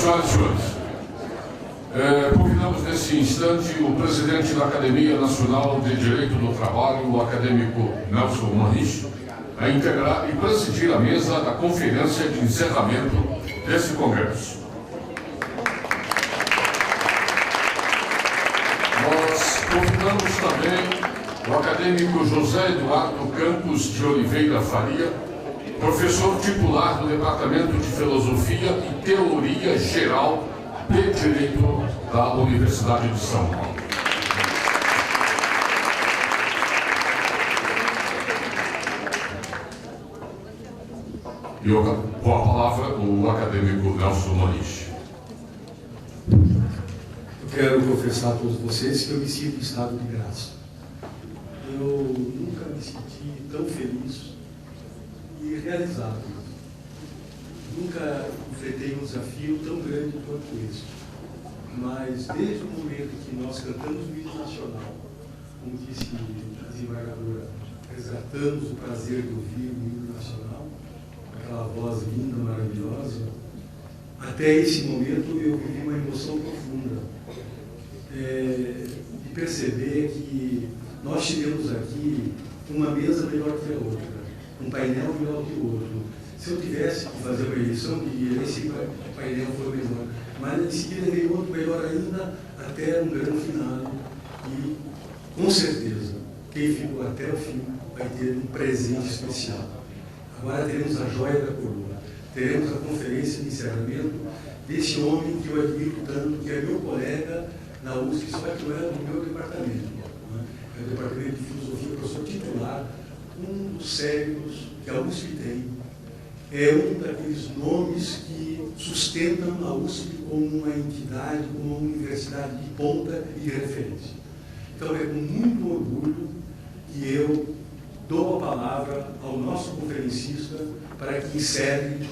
Senhoras e senhores, convidamos nesse instante o presidente da Academia Nacional de Direito do Trabalho, o acadêmico Nelson Manich, a integrar e presidir a mesa da conferência de encerramento desse congresso. Nós convidamos também o acadêmico José Eduardo Campos de Oliveira Faria, professor titular do Departamento de Filosofia e Teoria Geral de Direito da Universidade de São Paulo. E com a palavra o acadêmico Nelson Manich. Eu quero confessar a todos vocês que eu me sinto em estado de graça. Eu nunca me senti tão feliz e realizado. Nunca enfrentei um desafio tão grande quanto esse. Mas desde o momento que nós cantamos o hino nacional, como disse a desembargadora, resgatamos o prazer de ouvir o hino nacional, aquela voz linda, maravilhosa, até esse momento eu vivi uma emoção profunda de perceber que nós tivemos aqui uma mesa melhor que a outra, um painel melhor que o outro. Se eu tivesse que fazer uma eleição, diria esse painel foi melhor, mas em seguida veio outro melhor ainda, até um grande final. E, com certeza, quem ficou até o fim vai ter um presente especial. Agora teremos a joia da coroa, teremos a conferência de encerramento desse homem que eu admiro tanto, que é meu colega na USP, só que não é do meu departamento. É o Departamento de Filosofia, professor titular, um dos cérebros que a USP tem. É um daqueles nomes que sustentam a USP como uma entidade, como uma universidade de ponta e de referência. Então, é com muito orgulho que eu dou a palavra ao nosso conferencista para que encerre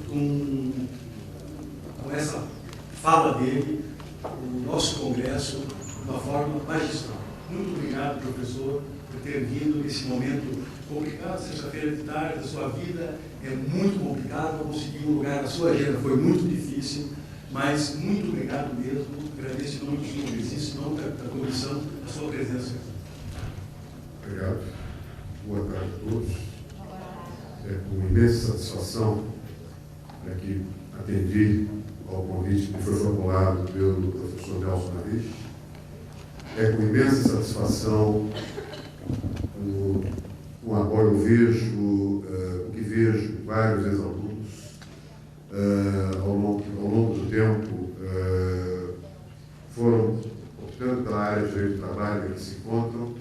com essa fala dele o nosso congresso de uma forma magistral. Muito obrigado, professor, por ter vindo nesse momento complicado, sexta-feira de tarde, a sua vida é muito complicada, conseguir um lugar na sua agenda foi muito difícil, mas muito obrigado mesmo, agradeço em nome dos congressistas, em nome da comissão, a sua presença aqui. Obrigado. Boa tarde a todos. É com imensa satisfação que atendi ao convite que foi formulado pelo professor Nelson Manich. É com imensa satisfação com a qual eu vejo, o que vejo vários ex-alunos ao longo do tempo foram optando pela área de direito do trabalho que se encontram,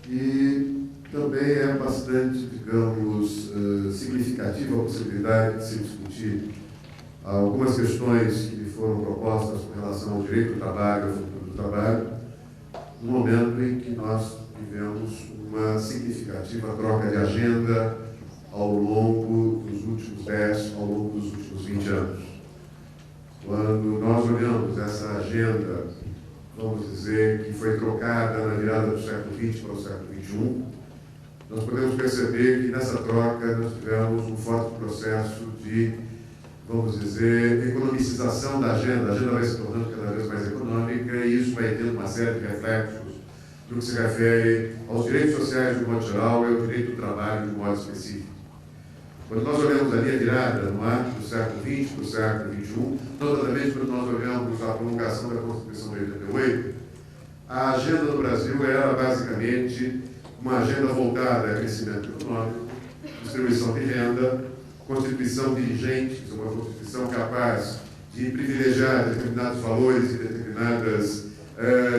e também é bastante, digamos, significativa a possibilidade de se discutir algumas questões que foram propostas com relação ao direito do trabalho, ao futuro do trabalho, no momento em que nós vivemos uma significativa troca de agenda ao longo dos últimos 10, ao longo dos últimos 20 anos. Quando nós olhamos essa agenda, vamos dizer, que foi trocada na virada do século XX para o século XXI, nós podemos perceber que nessa troca nós tivemos um forte processo de, vamos dizer, economicização da agenda. A agenda vai se tornando cada vez mais econômica e isso vai tendo uma série de reflexos no que se refere aos direitos sociais de um modo geral e ao direito do trabalho de um modo específico. Quando nós olhamos ali a virada no âmbito do século XX para o século XXI, notadamente quando nós olhamos a prolongação da Constituição de 88, a agenda do Brasil era basicamente uma agenda voltada a crescimento econômico, distribuição de renda, constituição de dirigentes, uma constituição capaz de privilegiar determinados valores e determinados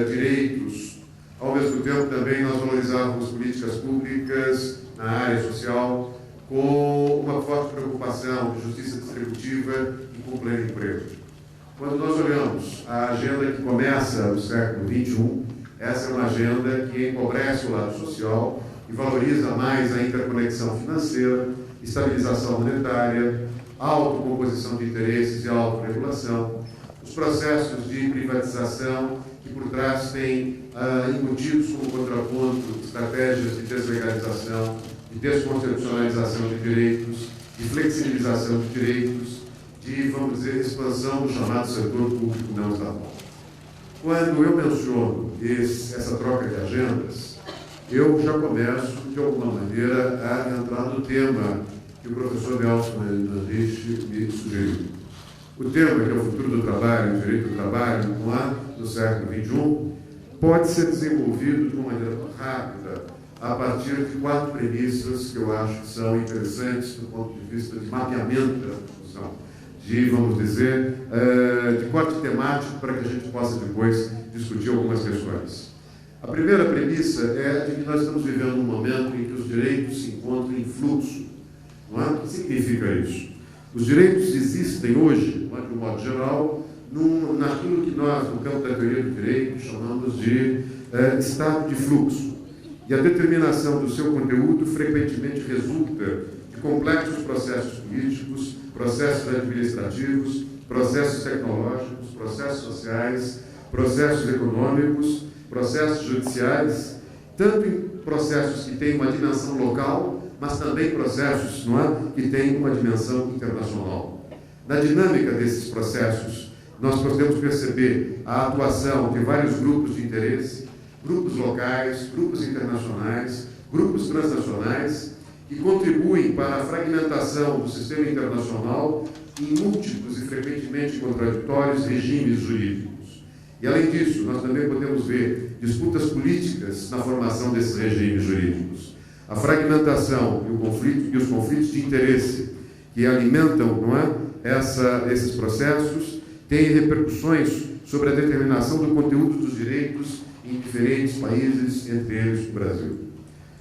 direitos. Ao mesmo tempo, também nós valorizávamos políticas públicas na área social, com uma forte preocupação de justiça distributiva e com pleno emprego. Quando nós olhamos a agenda que começa no século XXI, essa é uma agenda que empobrece o lado social e valoriza mais a interconexão financeira, estabilização monetária, autocomposição de interesses e autorregulação, os processos de privatização que por trás têm embutidos como contraponto estratégias de deslegalização, de desconstitucionalização de direitos, de flexibilização de direitos, de, vamos dizer, expansão do chamado setor público não estatal. Quando eu menciono essa troca de agendas, eu já começo, de alguma maneira, a entrar no tema que o professor Nelson Manriche me sugeriu. O tema, que é o futuro do trabalho, o direito do trabalho, no século XXI, pode ser desenvolvido de uma maneira rápida, a partir de 4 premissas que eu acho que são interessantes do ponto de vista de mapeamento da discussão, de, vamos dizer, de corte temático para que a gente possa depois discutir algumas questões. A primeira premissa é de que nós estamos vivendo um momento em que os direitos se encontram em fluxo. Não é? O que significa isso? Os direitos existem hoje, de um modo geral, naquilo que nós, no campo da teoria do direito, chamamos de estado de fluxo. E a determinação do seu conteúdo frequentemente resulta de complexos processos políticos, processos administrativos, processos tecnológicos, processos sociais, processos econômicos, processos judiciais, tanto em processos que têm uma dimensão local, mas também processos, que têm uma dimensão internacional. Na dinâmica desses processos, nós podemos perceber a atuação de vários grupos de interesse, grupos locais, grupos internacionais, grupos transnacionais, que contribuem para a fragmentação do sistema internacional em múltiplos e frequentemente contraditórios regimes jurídicos. E, além disso, nós também podemos ver disputas políticas na formação desses regimes jurídicos. A fragmentação e os conflitos de interesse que alimentam esses processos têm repercussões sobre a determinação do conteúdo dos direitos em diferentes países, entre eles o Brasil.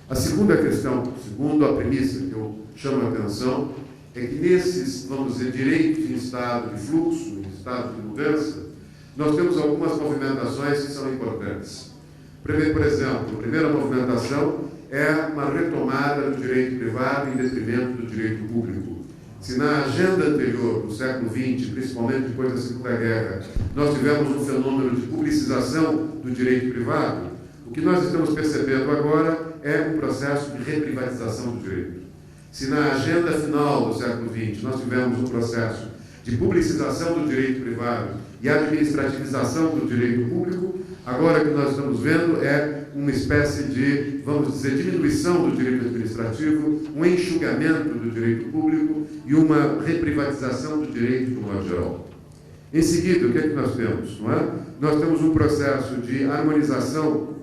A segunda questão, segundo a premissa que eu chamo a atenção, é que nesses, vamos dizer, direitos em estado de fluxo, em estado de mudança, nós temos algumas movimentações que são importantes. Por exemplo, a primeira movimentação é uma retomada do direito privado em detrimento do direito público. Se na agenda anterior, do século XX, principalmente depois da Segunda Guerra, nós tivemos um fenômeno de publicização do direito privado, o que nós estamos percebendo agora é um processo de reprivatização do direito. Se na agenda final do século XX nós tivemos um processo de publicização do direito privado e administrativização do direito público, agora o que nós estamos vendo é uma espécie de, vamos dizer, diminuição do direito administrativo, um enxugamento do direito público e uma reprivatização do direito de um modo geral. Em seguida, o que é que nós temos? Nós temos um processo de harmonização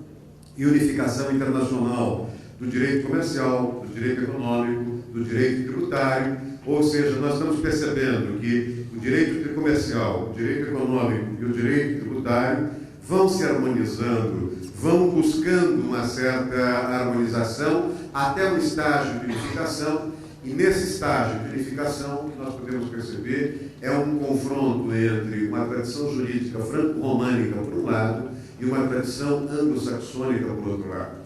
e unificação internacional do direito comercial, do direito econômico, do direito tributário, ou seja, nós estamos percebendo que o direito comercial, o direito econômico e o direito tributário vão se harmonizando, vão buscando uma certa harmonização até um estágio de unificação, e nesse estágio de unificação, o que nós podemos perceber é um confronto entre uma tradição jurídica franco-românica, por um lado, e uma tradição anglo-saxônica, por outro lado.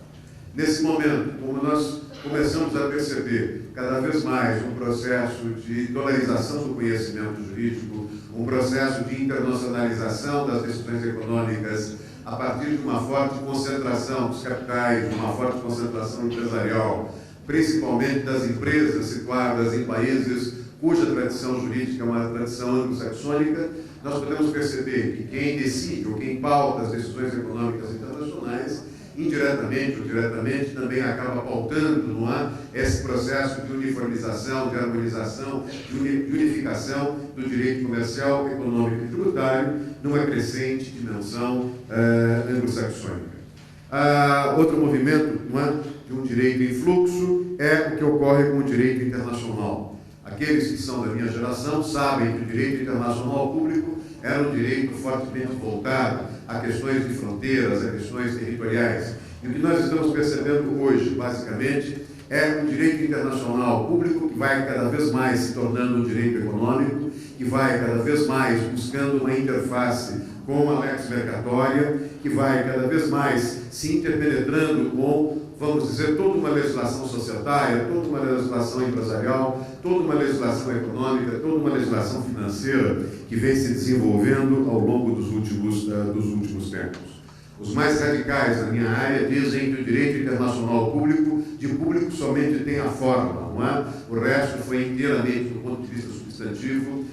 Nesse momento, como nós começamos a perceber cada vez mais um processo de dolarização do conhecimento jurídico, um processo de internacionalização das decisões econômicas a partir de uma forte concentração dos capitais, de uma forte concentração empresarial, principalmente das empresas situadas em países cuja tradição jurídica é uma tradição anglo-saxônica, nós podemos perceber que quem decide ou quem pauta as decisões econômicas internacionais, indiretamente ou diretamente, também acaba pautando, esse processo de uniformização, de harmonização, de unificação do direito comercial, econômico e tributário numa crescente dimensão anglo-saxônica. Outro movimento de um direito em fluxo é o que ocorre com o direito internacional. Aqueles que são da minha geração sabem que o direito internacional público era um direito fortemente voltado a questões de fronteiras, a questões territoriais. E o que nós estamos percebendo hoje, basicamente, é um direito internacional público que vai cada vez mais se tornando um direito econômico, que vai cada vez mais buscando uma interface com a lex mercatória, que vai cada vez mais se interpenetrando com, vamos dizer, toda uma legislação societária, toda uma legislação empresarial, toda uma legislação econômica, toda uma legislação financeira que vem se desenvolvendo ao longo dos últimos tempos. Os mais radicais da minha área dizem que o direito internacional público, de público somente tem a forma, não é? O resto foi inteiramente, do ponto de vista substantivo,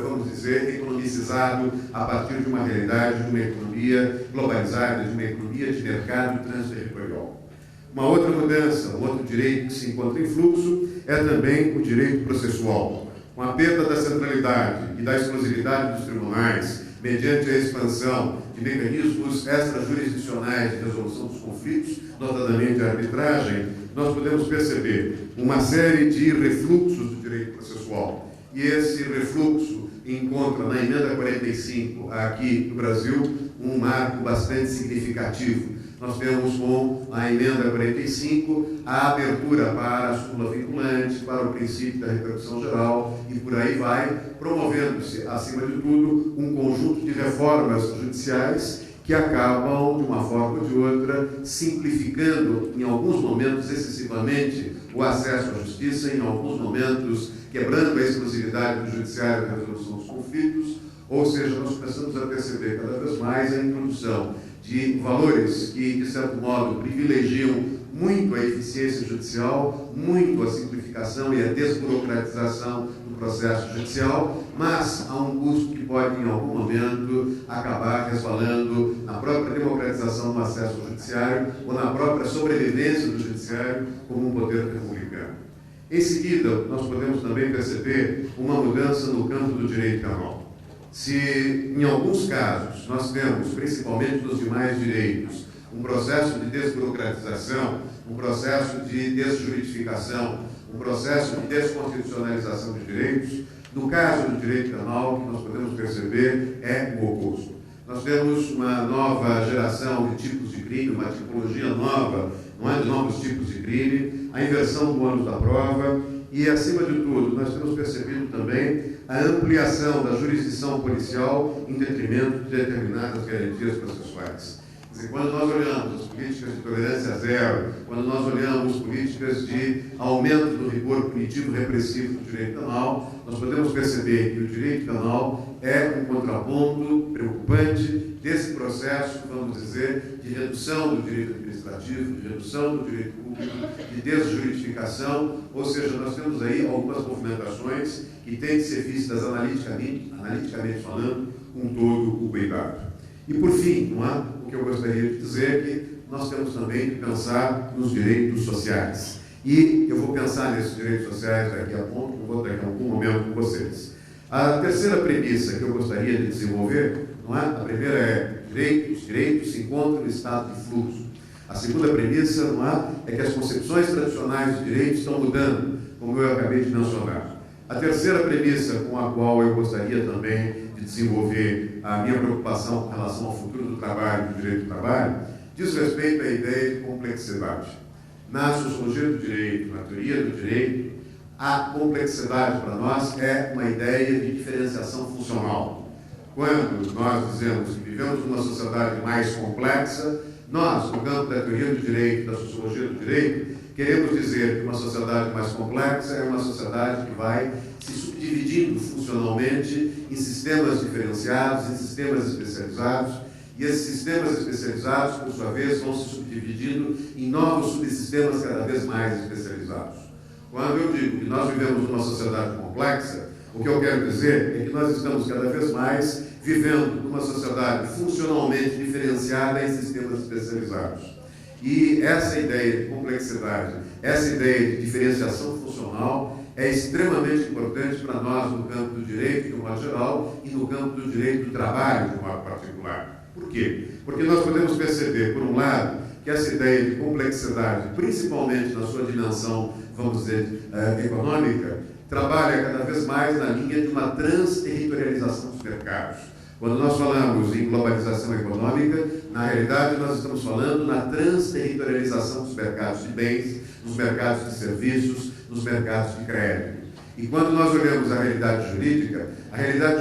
vamos dizer, economicizado a partir de uma realidade, de uma economia globalizada, de uma economia de mercado transterritorial. Uma outra mudança, um outro direito que se encontra em fluxo é também o direito processual. Com a perda da centralidade e da exclusividade dos tribunais, mediante a expansão de mecanismos extrajurisdicionais de resolução dos conflitos, notadamente a arbitragem, nós podemos perceber uma série de refluxos do direito processual. E esse refluxo encontra na emenda 45, aqui no Brasil, um marco bastante significativo. Nós temos com a emenda 45 a abertura para a súmula vinculante, para o princípio da repercussão geral e por aí vai, promovendo-se, acima de tudo, um conjunto de reformas judiciais que acabam, de uma forma ou de outra, simplificando, em alguns momentos, excessivamente, o acesso à justiça, em alguns momentos, quebrando a exclusividade do judiciário na resolução dos conflitos, ou seja, nós começamos a perceber cada vez mais a introdução de valores que, de certo modo, privilegiam muito a eficiência judicial, muito a simplificação e a desburocratização do processo judicial, mas há um custo que pode, em algum momento, acabar resvalando na própria democratização do acesso ao judiciário ou na própria sobrevivência do judiciário como um poder republicano. Em seguida, nós podemos também perceber uma mudança no campo do direito penal. Se, em alguns casos, nós temos, principalmente nos demais direitos, um processo de desburocratização, um processo de desjuridificação, um processo de desconstitucionalização de direitos, no caso do direito penal, o que nós podemos perceber é o oposto. Nós temos uma nova geração de tipos de crime, uma tipologia nova, não é, de novos tipos de crime, a inversão do ônus da prova e, acima de tudo, nós temos percebido também a ampliação da jurisdição policial em detrimento de determinadas garantias processuais. Quer dizer, quando nós olhamos políticas de tolerância zero, quando nós olhamos políticas de aumento do rigor punitivo repressivo do direito penal, nós podemos perceber que o direito penal é um contraponto preocupante desse processo, vamos dizer, de redução do direito administrativo, de redução do direito público, de desjuridificação, ou seja, nós temos aí algumas movimentações que têm que ser vistas analiticamente falando, com todo o cuidado. E, por fim, não é? O que eu gostaria de dizer é que nós temos também que pensar nos direitos sociais. E eu vou pensar nesses direitos sociais daqui a pouco, eu vou daqui a algum momento com vocês. A terceira premissa que eu gostaria de desenvolver, não é? A primeira é os direitos se encontram em estado de fluxo. A segunda premissa, não é que as concepções tradicionais de direito estão mudando, como eu acabei de mencionar. A terceira premissa com a qual eu gostaria também de desenvolver a minha preocupação com relação ao futuro do trabalho, do direito do trabalho, diz respeito à ideia de complexidade. Na sociologia do direito, na teoria do direito, a complexidade para nós é uma ideia de diferenciação funcional. Quando nós dizemos que vivemos numa sociedade mais complexa, nós, no campo da teoria do direito, da sociologia do direito, queremos dizer que uma sociedade mais complexa é uma sociedade que vai se subdividindo funcionalmente em sistemas diferenciados, em sistemas especializados, e esses sistemas especializados, por sua vez, vão se subdividindo em novos subsistemas cada vez mais especializados. Quando eu digo que nós vivemos numa sociedade complexa, o que eu quero dizer é que nós estamos cada vez mais vivendo numa sociedade funcionalmente diferenciada em sistemas especializados. E essa ideia de complexidade, essa ideia de diferenciação funcional é extremamente importante para nós no campo do direito, de um modo geral, e no campo do direito do trabalho, de um modo particular. Por quê? Porque nós podemos perceber, por um lado, que essa ideia de complexidade, principalmente na sua dimensão, vamos dizer, econômica, trabalha cada vez mais na linha de uma transterritorialização dos mercados. Quando nós falamos em globalização econômica, na realidade nós estamos falando na transterritorialização dos mercados de bens, nos mercados de serviços, nos mercados de crédito. E quando nós olhamos a realidade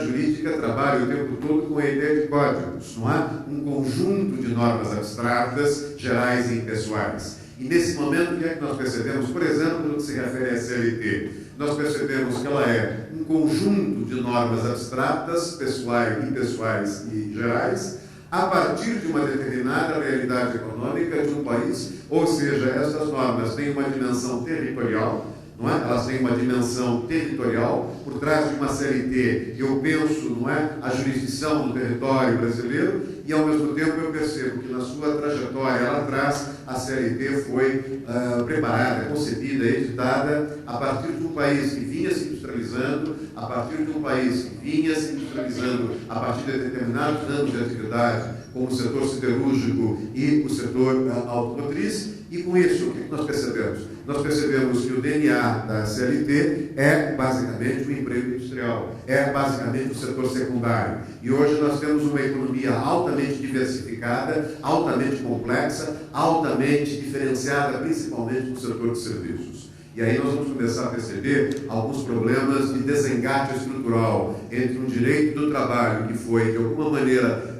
jurídica trabalha o tempo todo com a ideia de códigos, não há um conjunto de normas abstratas, gerais e impessoais. E nesse momento, o que é que nós percebemos? Por exemplo, no que se refere à CLT, nós percebemos que ela é um conjunto de normas abstratas, pessoais, impessoais e gerais, a partir de uma determinada realidade econômica de um país, ou seja, essas normas têm uma dimensão territorial, não é? Elas têm uma dimensão territorial. Por trás de uma CLT, eu penso, não é, a jurisdição do território brasileiro, e ao mesmo tempo eu percebo que na sua trajetória lá atrás, a CLT foi preparada, concebida, editada a partir de um país que vinha se industrializando, a partir de um país que vinha se industrializando a partir de determinados anos de atividade, como o setor siderúrgico e o setor automotriz. E com isso, o que nós percebemos? Nós percebemos que o DNA da CLT é basicamente o emprego industrial, é basicamente o setor secundário. E hoje nós temos uma economia altamente diversificada, altamente complexa, altamente diferenciada, principalmente no setor de serviços. E aí nós vamos começar a perceber alguns problemas de desengate estrutural entre um direito do trabalho que foi, de alguma maneira,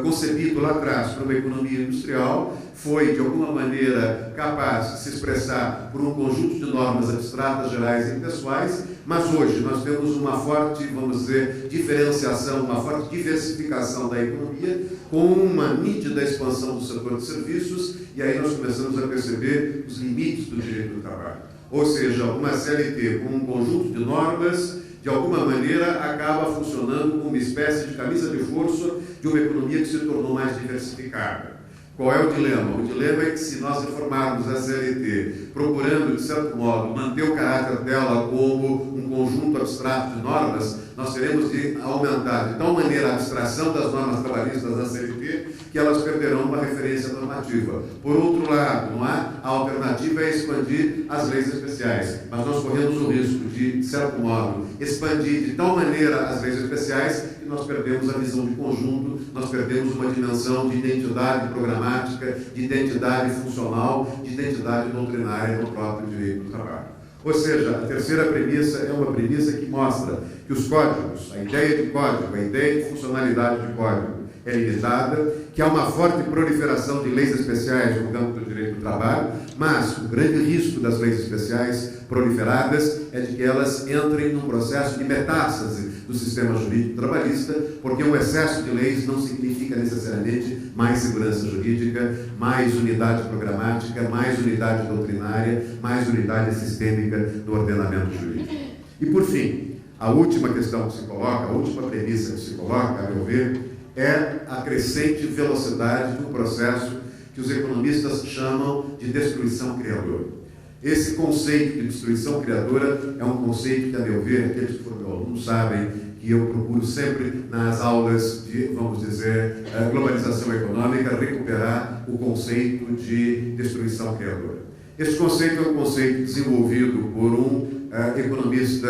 concebido lá atrás para uma economia industrial, foi de alguma maneira capaz de se expressar por um conjunto de normas abstratas, gerais e pessoais, mas hoje nós temos uma forte, vamos dizer, diferenciação, uma forte diversificação da economia, com uma nítida expansão do setor de serviços, e aí nós começamos a perceber os limites do direito do trabalho. Ou seja, uma CLT com um conjunto de normas, de alguma maneira, acaba funcionando como uma espécie de camisa de força de uma economia que se tornou mais diversificada. Qual é o dilema? O dilema é que se nós reformarmos a CLT, procurando, de certo modo, manter o caráter dela como um conjunto abstrato de normas, nós teremos de aumentar de tal maneira a abstração das normas trabalhistas da CLT que elas perderão uma referência normativa. Por outro lado, não é? A alternativa é expandir as leis especiais, mas nós corremos o risco de certo modo, expandir de tal maneira as leis especiais que nós perdemos a visão de conjunto, nós perdemos uma dimensão de identidade programática, de identidade funcional, de identidade doutrinária no próprio direito do trabalho. Ou seja, a terceira premissa é uma premissa que mostra que os códigos, a ideia de código, a ideia de funcionalidade de código é limitada, que há uma forte proliferação de leis especiais no campo do direito do trabalho, mas o grande risco das leis especiais proliferadas é de que elas entrem num processo de metástase do sistema jurídico trabalhista, porque um excesso de leis não significa necessariamente mais segurança jurídica, mais unidade programática, mais unidade doutrinária, mais unidade sistêmica do ordenamento jurídico. E, por fim, a última questão que se coloca, a última premissa que se coloca, a meu ver, é a crescente velocidade do processo que os economistas chamam de destruição criadora. Esse conceito de destruição criadora é um conceito que, a meu ver, aqueles que foram meus alunos sabem que eu procuro sempre nas aulas de, vamos dizer, globalização econômica, recuperar o conceito de destruição criadora. Este conceito é um conceito desenvolvido por um economista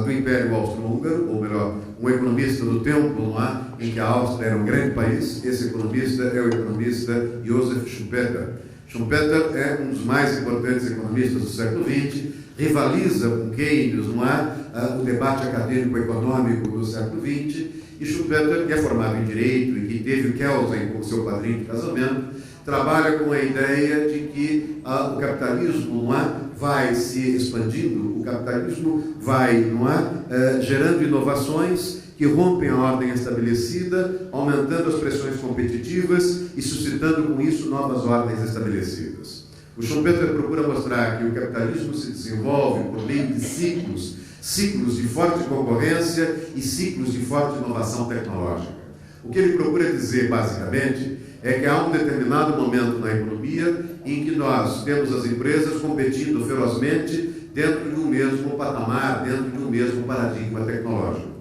do Império Austro-Húngaro, ou melhor, um economista do tempo lá, em que a Áustria era um grande país. Esse economista é o economista Josef Schumpeter. Schumpeter é um dos mais importantes economistas do século XX, rivaliza com Keynes, não é? O debate acadêmico-econômico do século XX, e Schumpeter, que é formado em Direito e que teve o Kelsen como seu padrinho de casamento, trabalha com a ideia de que o capitalismo, não é, vai se expandindo, o capitalismo vai, não é, gerando inovações que rompem a ordem estabelecida, aumentando as pressões competitivas e suscitando com isso novas ordens estabelecidas. O Schumpeter procura mostrar que o capitalismo se desenvolve por meio de ciclos, ciclos de forte concorrência e ciclos de forte inovação tecnológica. O que ele procura dizer, basicamente, é que há um determinado momento na economia em que nós temos as empresas competindo ferozmente dentro de um mesmo patamar, dentro de um mesmo paradigma tecnológico.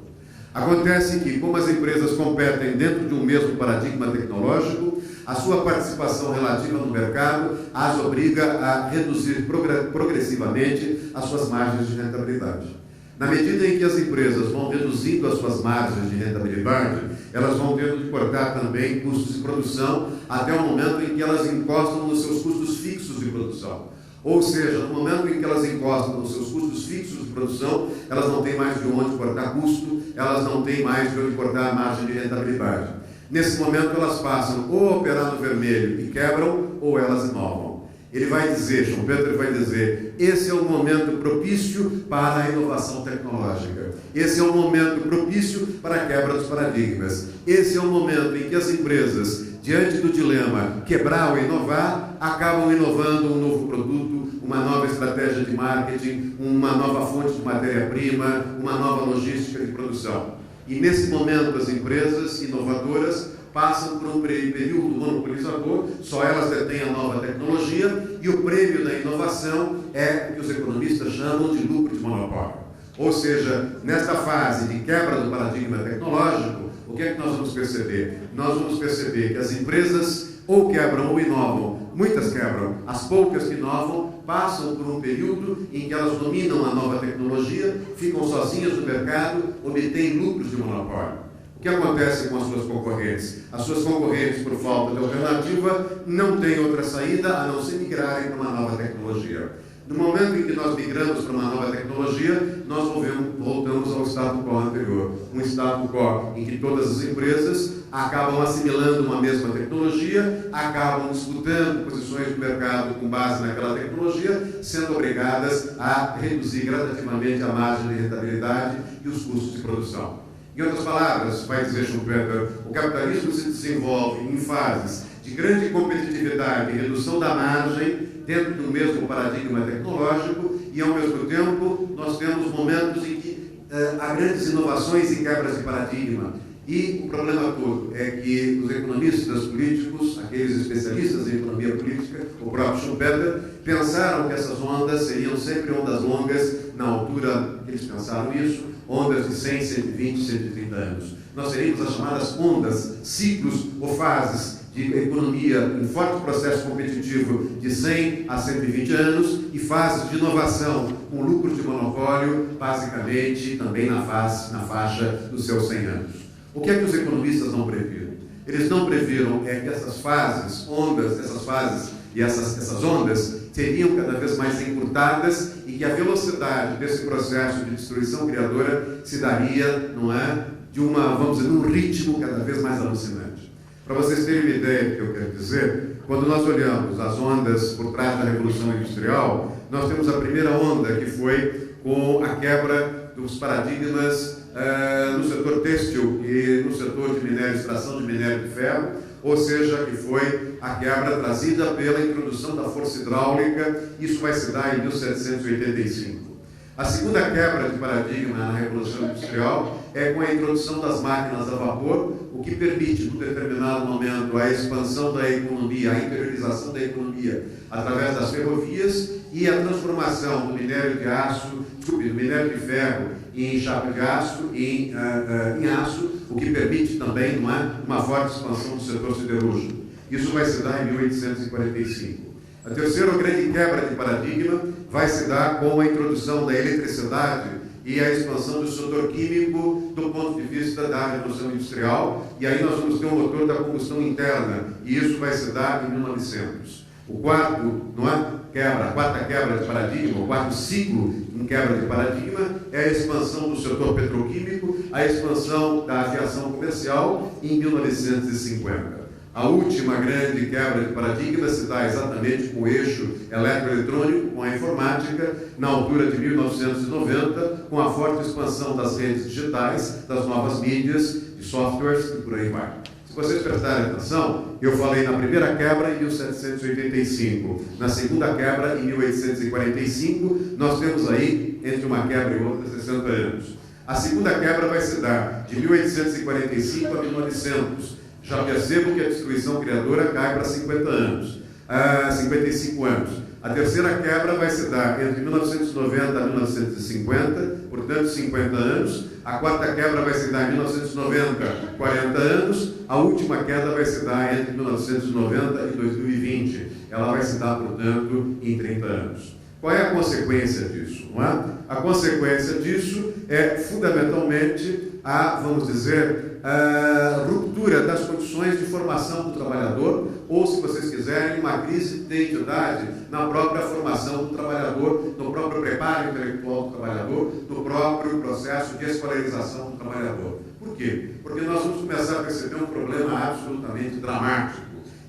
Acontece que, como as empresas competem dentro de um mesmo paradigma tecnológico, a sua participação relativa no mercado as obriga a reduzir progressivamente as suas margens de rentabilidade. Na medida em que as empresas vão reduzindo as suas margens de rentabilidade, elas vão tendo de cortar também custos de produção até o momento em que elas encostam nos seus custos fixos de produção. Ou seja, no momento em que elas encostam nos seus custos fixos de produção, elas não têm mais de onde cortar custo, elas não têm mais de onde cortar a margem de rentabilidade. Nesse momento, elas passam ou a operar no vermelho e quebram, ou elas inovam. Ele vai dizer, Schumpeter vai dizer, esse é o momento propício para a inovação tecnológica. Esse é o momento propício para a quebra dos paradigmas. Esse é o momento em que as empresas, diante do dilema quebrar ou inovar, acabam inovando um novo produto, uma nova estratégia de marketing, uma nova fonte de matéria-prima, uma nova logística de produção. E nesse momento as empresas inovadoras passam por um período monopolizador, só elas detêm a nova tecnologia, e o prêmio da inovação é o que os economistas chamam de lucro de monopólio. Ou seja, nesta fase de quebra do paradigma tecnológico, o que é que nós vamos perceber? Nós vamos perceber que as empresas ou quebram ou inovam, muitas quebram, as poucas que inovam passam por um período em que elas dominam a nova tecnologia, ficam sozinhas no mercado, obtêm lucros de monopólio. O que acontece com as suas concorrentes? As suas concorrentes, por falta de alternativa, não têm outra saída a não se migrarem para uma nova tecnologia. No momento em que nós migramos para uma nova tecnologia, nós voltamos ao status quo anterior. Um status quo em que todas as empresas acabam assimilando uma mesma tecnologia, acabam disputando posições de mercado com base naquela tecnologia, sendo obrigadas a reduzir gradativamente a margem de rentabilidade e os custos de produção. Em outras palavras, vai dizer Schumpeter, o capitalismo se desenvolve em fases de grande competitividade e redução da margem dentro do mesmo paradigma tecnológico, e ao mesmo tempo nós temos momentos em que há grandes inovações e quebras de paradigma. E o problema todo é que os economistas políticos, aqueles especialistas em economia política, o próprio Schumpeter, pensaram que essas ondas seriam sempre ondas longas, na altura que eles pensaram isso, ondas de 100, 120, 130 anos. Nós teríamos as chamadas ondas, ciclos ou fases de economia em forte processo competitivo de 100 a 120 anos e fases de inovação com lucros de monopólio, basicamente também na faixa dos seus 100 anos. O que é que os economistas não previram? Eles não previram que essas fases, essas ondas seriam cada vez mais encurtadas e que a velocidade desse processo de destruição criadora se daria, não é, vamos dizer, num ritmo cada vez mais alucinante. Para vocês terem uma ideia do que eu quero dizer, quando nós olhamos as ondas por trás da Revolução Industrial, nós temos a primeira onda, que foi com a quebra dos paradigmas no setor têxtil e no setor de minério, extração de minério de ferro, ou seja, que foi a quebra trazida pela introdução da força hidráulica. Isso vai se dar em 1785. A segunda quebra de paradigma na Revolução Industrial é com a introdução das máquinas a vapor, o que permite, num determinado momento, a expansão da economia, a interiorização da economia através das ferrovias e a transformação do minério de aço, do minério de ferro em chapa de aço, em aço, o que permite também uma forte expansão do setor siderúrgico. Isso vai se dar em 1845. A terceira grande quebra de paradigma vai se dar com a introdução da eletricidade e a expansão do setor químico do ponto de vista da Revolução Industrial, e aí nós vamos ter um motor da combustão interna, e isso vai se dar em 1900. A quarta quebra de paradigma, o quarto ciclo em quebra de paradigma é a expansão do setor petroquímico, a expansão da aviação comercial em 1950. A última grande quebra de paradigma se dá exatamente com o eixo eletroeletrônico, com a informática, na altura de 1990, com a forte expansão das redes digitais, das novas mídias, de softwares e por aí vai. Se vocês prestarem atenção, eu falei na primeira quebra em 1785, na segunda quebra em 1845, nós temos aí, entre uma quebra e outra, 60 anos. A segunda quebra vai se dar de 1845 a 1900. Já percebo que a destruição criadora cai para 55 anos. A terceira quebra vai se dar entre 1990 a 1950, portanto 50 anos. A quarta quebra vai se dar em 1990, 40 anos. A última queda vai se dar entre 1990 e 2020. Ela vai se dar, portanto, em 30 anos. Qual é a consequência disso? Não é? A consequência disso é, fundamentalmente, vamos dizer, a ruptura das condições de formação do trabalhador, ou, se vocês quiserem, uma crise de identidade na própria formação do trabalhador, no próprio preparo intelectual do trabalhador, no próprio processo de escolarização do trabalhador. Por quê? Porque nós vamos começar a perceber um problema absolutamente dramático.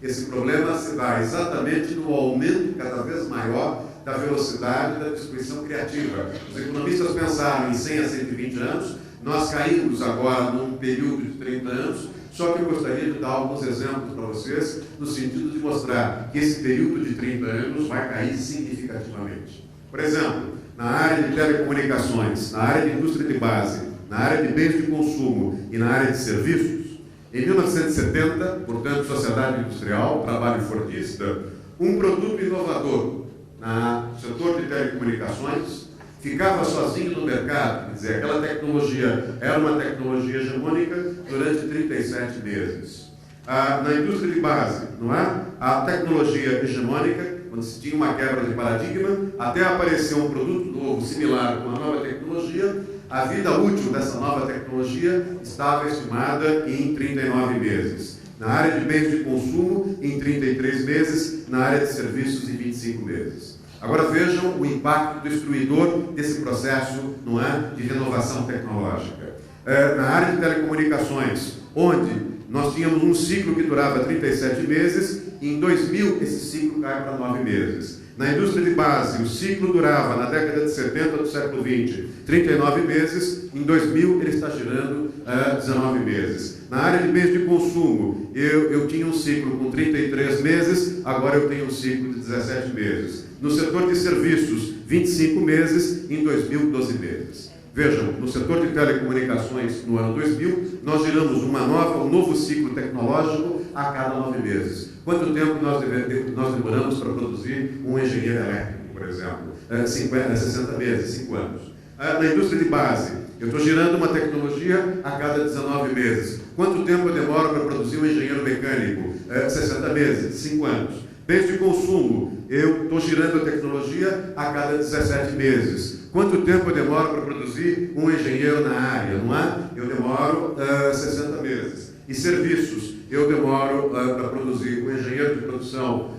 Esse problema se dá exatamente no aumento cada vez maior da velocidade da destruição criativa. Os economistas pensaram em 100 a 120 anos, Nós caímos agora num período de 30 anos, só que eu gostaria de dar alguns exemplos para vocês, no sentido de mostrar que esse período de 30 anos vai cair significativamente. Por exemplo, na área de telecomunicações, na área de indústria de base, na área de bens de consumo e na área de serviços, em 1970, portanto, sociedade industrial, trabalho fordista, um produto inovador no setor de telecomunicações ficava sozinho no mercado, quer dizer, aquela tecnologia era uma tecnologia hegemônica durante 37 meses. Na indústria de base, não é? A tecnologia hegemônica, quando se tinha uma quebra de paradigma, até aparecer um produto novo, similar, com uma nova tecnologia, a vida útil dessa nova tecnologia estava estimada em 39 meses. Na área de bens de consumo, em 33 meses, na área de serviços, em 25 meses. Agora vejam o impacto destruidor desse processo, não é, de renovação tecnológica. Na área de telecomunicações, onde nós tínhamos um ciclo que durava 37 meses, em 2000 esse ciclo cai para 9 meses. Na indústria de base, o ciclo durava, na década de 70 do século XX, 39 meses, em 2000 ele está girando 19 meses. Na área de bens de consumo, eu tinha um ciclo com 33 meses, agora eu tenho um ciclo de 17 meses. No setor de serviços, 25 meses, em 2000, 12 meses. Vejam, no setor de telecomunicações, no ano 2000, nós giramos um novo ciclo tecnológico a cada 9 meses. Quanto tempo nós demoramos para produzir um engenheiro elétrico, por exemplo? 60 meses, 5 anos. Na indústria de base, eu estou girando uma tecnologia a cada 19 meses. Quanto tempo eu demoro para produzir um engenheiro mecânico? 60 meses, 5 anos. Bens de consumo, eu estou girando a tecnologia a cada 17 meses. Quanto tempo eu demoro para produzir um engenheiro na área? Não é? Eu demoro 60 meses. E serviços, eu demoro para produzir um engenheiro de produção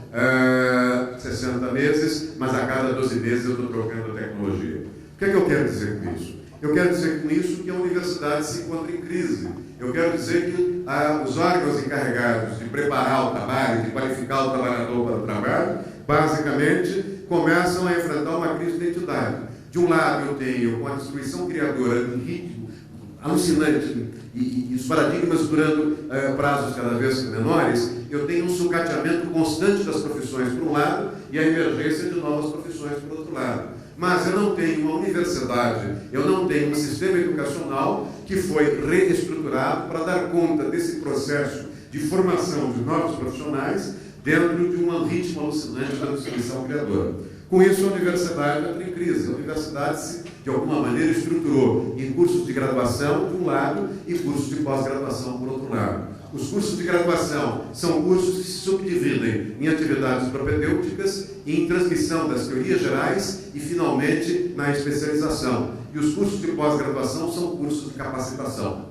60 meses, mas a cada 12 meses eu estou trocando a tecnologia. O que é que eu quero dizer com isso? Eu quero dizer com isso que a universidade se encontra em crise. Eu quero dizer que os órgãos encarregados de preparar o trabalho, de qualificar o trabalhador para o trabalho, basicamente começam a enfrentar uma crise de identidade. De um lado, eu tenho com a destruição criadora de um ritmo alucinante e os paradigmas durando prazos cada vez menores, eu tenho um sucateamento constante das profissões por um lado e a emergência de novas profissões por outro lado. Mas eu não tenho uma universidade, eu não tenho um sistema educacional que foi reestruturado para dar conta desse processo de formação de novos profissionais dentro de um ritmo alucinante da destruição criadora. Com isso, a universidade entra em crise. A universidade se, de alguma maneira, estruturou em cursos de graduação, de um lado, e cursos de pós-graduação, por outro lado. Os cursos de graduação são cursos que se subdividem em atividades propedêuticas e em transmissão das teorias gerais e, finalmente, na especialização. E os cursos de pós-graduação são cursos de capacitação.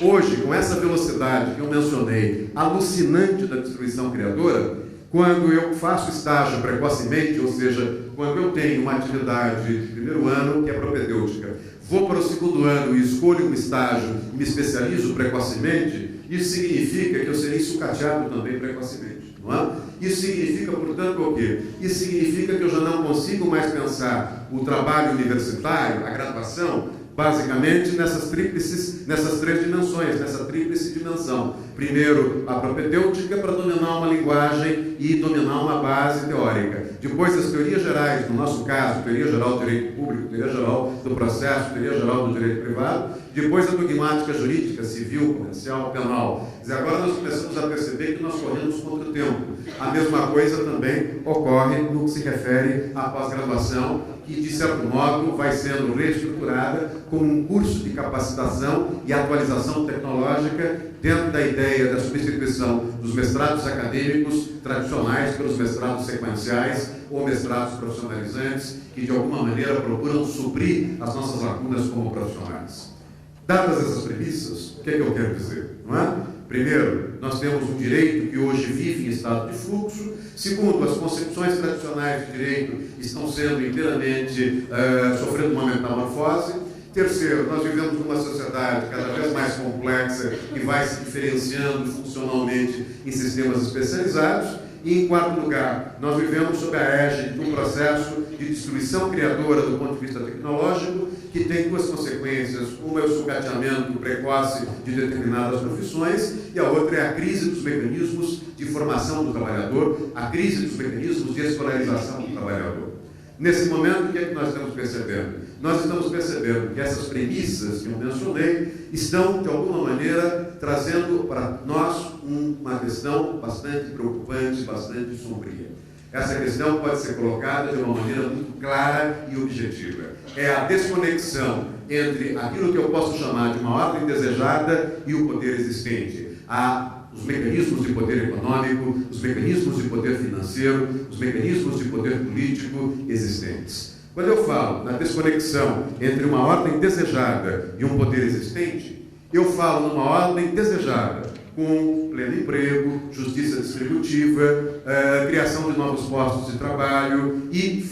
Hoje, com essa velocidade que eu mencionei, alucinante da destruição criadora, quando eu faço estágio precocemente, ou seja, quando eu tenho uma atividade de primeiro ano que é propedêutica, vou para o segundo ano e escolho um estágio e me especializo precocemente, isso significa que eu serei sucateado também precocemente, não é? Isso significa, portanto, o quê? Isso significa que eu já não consigo mais pensar o trabalho universitário, a graduação, basicamente nessas três dimensões, nessa tríplice dimensão. Primeiro, a propedêutica para dominar uma linguagem e dominar uma base teórica. Depois, as teorias gerais, no nosso caso, teoria geral do direito público, teoria geral do processo, teoria geral do direito privado. Depois, a dogmática jurídica, civil, comercial, penal. Quer dizer, agora nós começamos a perceber que nós corremos contra o tempo. A mesma coisa também ocorre no que se refere à pós-graduação, que, de certo modo, vai sendo reestruturada como um curso de capacitação e atualização tecnológica dentro da ideia da substituição dos mestrados acadêmicos tradicionais pelos mestrados sequenciais ou mestrados profissionalizantes, que, de alguma maneira, procuram suprir as nossas lacunas como profissionais. Dadas essas premissas, o que é que eu quero dizer? Não é? Primeiro, nós temos um direito que hoje vive em estado de fluxo. Segundo, as concepções tradicionais de direito estão sendo inteiramente sofrendo uma metamorfose. Terceiro, nós vivemos numa sociedade cada vez mais complexa que vai se diferenciando funcionalmente em sistemas especializados. E, em quarto lugar, nós vivemos sob a égide de um processo de destruição criadora do ponto de vista tecnológico que tem duas consequências. Uma é o sucateamento precoce de determinadas profissões e a outra é a crise dos mecanismos de formação do trabalhador, a crise dos mecanismos de escolarização do trabalhador. Nesse momento, o que é que nós estamos percebendo? Nós estamos percebendo que essas premissas que eu mencionei estão, de alguma maneira, trazendo para nós uma questão bastante preocupante, bastante sombria. Essa questão pode ser colocada de uma maneira muito clara e objetiva. É a desconexão entre aquilo que eu posso chamar de uma ordem desejada e o poder existente. Os mecanismos de poder econômico, os mecanismos de poder financeiro, os mecanismos de poder político existentes. Quando eu falo na desconexão entre uma ordem desejada e um poder existente, eu falo numa ordem desejada com pleno emprego, justiça distributiva, criação de novos postos de trabalho e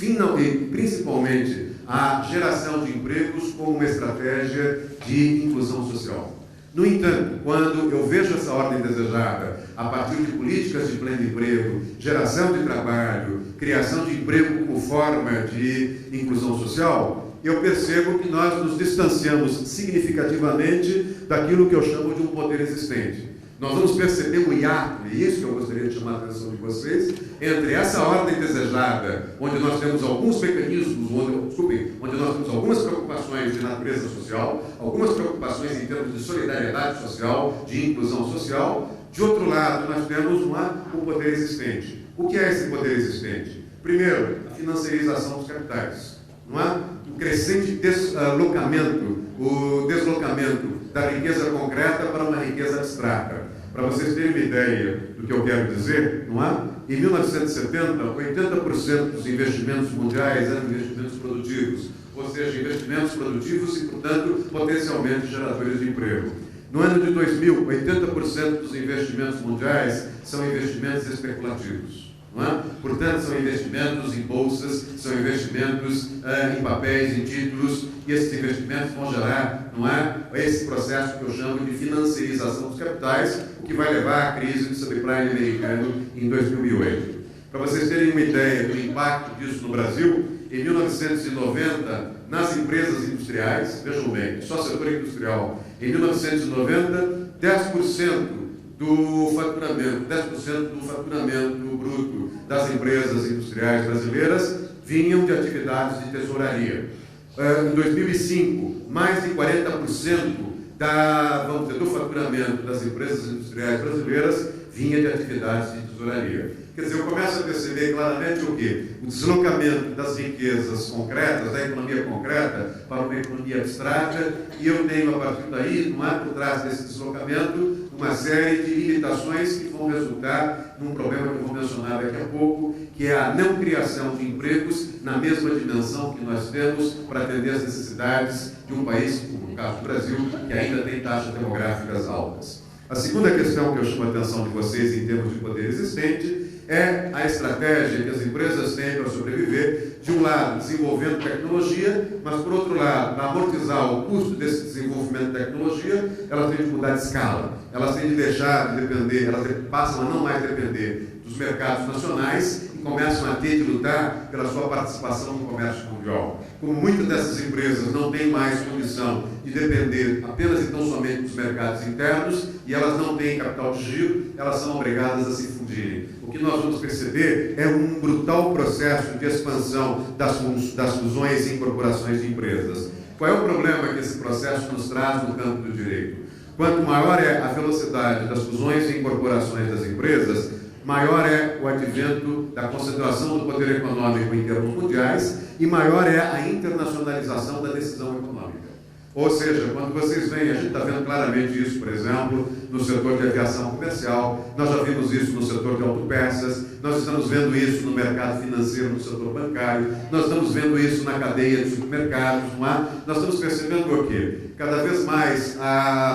principalmente, a geração de empregos como uma estratégia de inclusão social. No entanto, quando eu vejo essa ordem desejada a partir de políticas de pleno emprego, geração de trabalho, criação de emprego como forma de inclusão social, eu percebo que nós nos distanciamos significativamente daquilo que eu chamo de um poder existente. Nós vamos perceber um hiato, e isso que eu gostaria de chamar a atenção de vocês, entre essa ordem desejada, onde nós temos alguns mecanismos, onde nós temos algumas preocupações de natureza social, algumas preocupações em termos de solidariedade social, de inclusão social. De outro lado, nós temos um poder existente. O que é esse poder existente? Primeiro, a financiarização dos capitais, não é? O crescente deslocamento, o deslocamento da riqueza concreta para uma riqueza abstrata. Para vocês terem uma ideia do que eu quero dizer, não é? Em 1970, 80% dos investimentos mundiais eram investimentos produtivos, ou seja, investimentos produtivos e, portanto, potencialmente geradores de emprego. No ano de 2000, 80% dos investimentos mundiais são investimentos especulativos. Não é? Portanto, são investimentos em bolsas, são investimentos em papéis, em títulos, e esses investimentos vão gerar, não é, esse processo que eu chamo de financiarização dos capitais, o que vai levar à crise do subprime americano em 2008. Para vocês terem uma ideia do impacto disso no Brasil, em 1990, nas empresas industriais, vejam bem, só setor industrial, em 1990, 10% do faturamento bruto das empresas industriais brasileiras vinham de atividades de tesouraria. Em 2005, mais de 40% do faturamento das empresas industriais brasileiras vinha de atividades de tesouraria. Quer dizer, eu começo a perceber claramente o quê? O deslocamento das riquezas concretas, da economia concreta, para uma economia abstrata, e eu tenho, a partir daí, não é, por trás desse deslocamento, uma série de limitações que vão resultar num problema que eu vou mencionar daqui a pouco, que é a não criação de empregos na mesma dimensão que nós temos para atender as necessidades de um país, como no caso do Brasil, que ainda tem taxas demográficas altas. A segunda questão que eu chamo a atenção de vocês em termos de poder existente é a estratégia que as empresas têm para sobreviver, de um lado, desenvolvendo tecnologia, mas, por outro lado, para amortizar o custo desse desenvolvimento de tecnologia, elas têm de mudar de escala, elas têm de deixar de depender, elas passam a não mais depender dos mercados nacionais e começam a ter de lutar pela sua participação no comércio mundial. Como muitas dessas empresas não têm mais condição de depender apenas e tão somente dos mercados internos e elas não têm capital de giro, elas são obrigadas a se fundirem. O que nós vamos perceber é um brutal processo de expansão das fusões e incorporações de empresas. Qual é o problema que esse processo nos traz no campo do direito? Quanto maior é a velocidade das fusões e incorporações das empresas, maior é o advento da concentração do poder econômico em termos mundiais e maior é a internacionalização da decisão econômica. Ou seja, quando vocês veem, a gente está vendo claramente isso, por exemplo, no setor de aviação comercial, nós já vimos isso no setor de autopeças, nós estamos vendo isso no mercado financeiro, no setor bancário, nós estamos vendo isso na cadeia de supermercados, não é? Nós estamos percebendo o quê? Cada vez mais,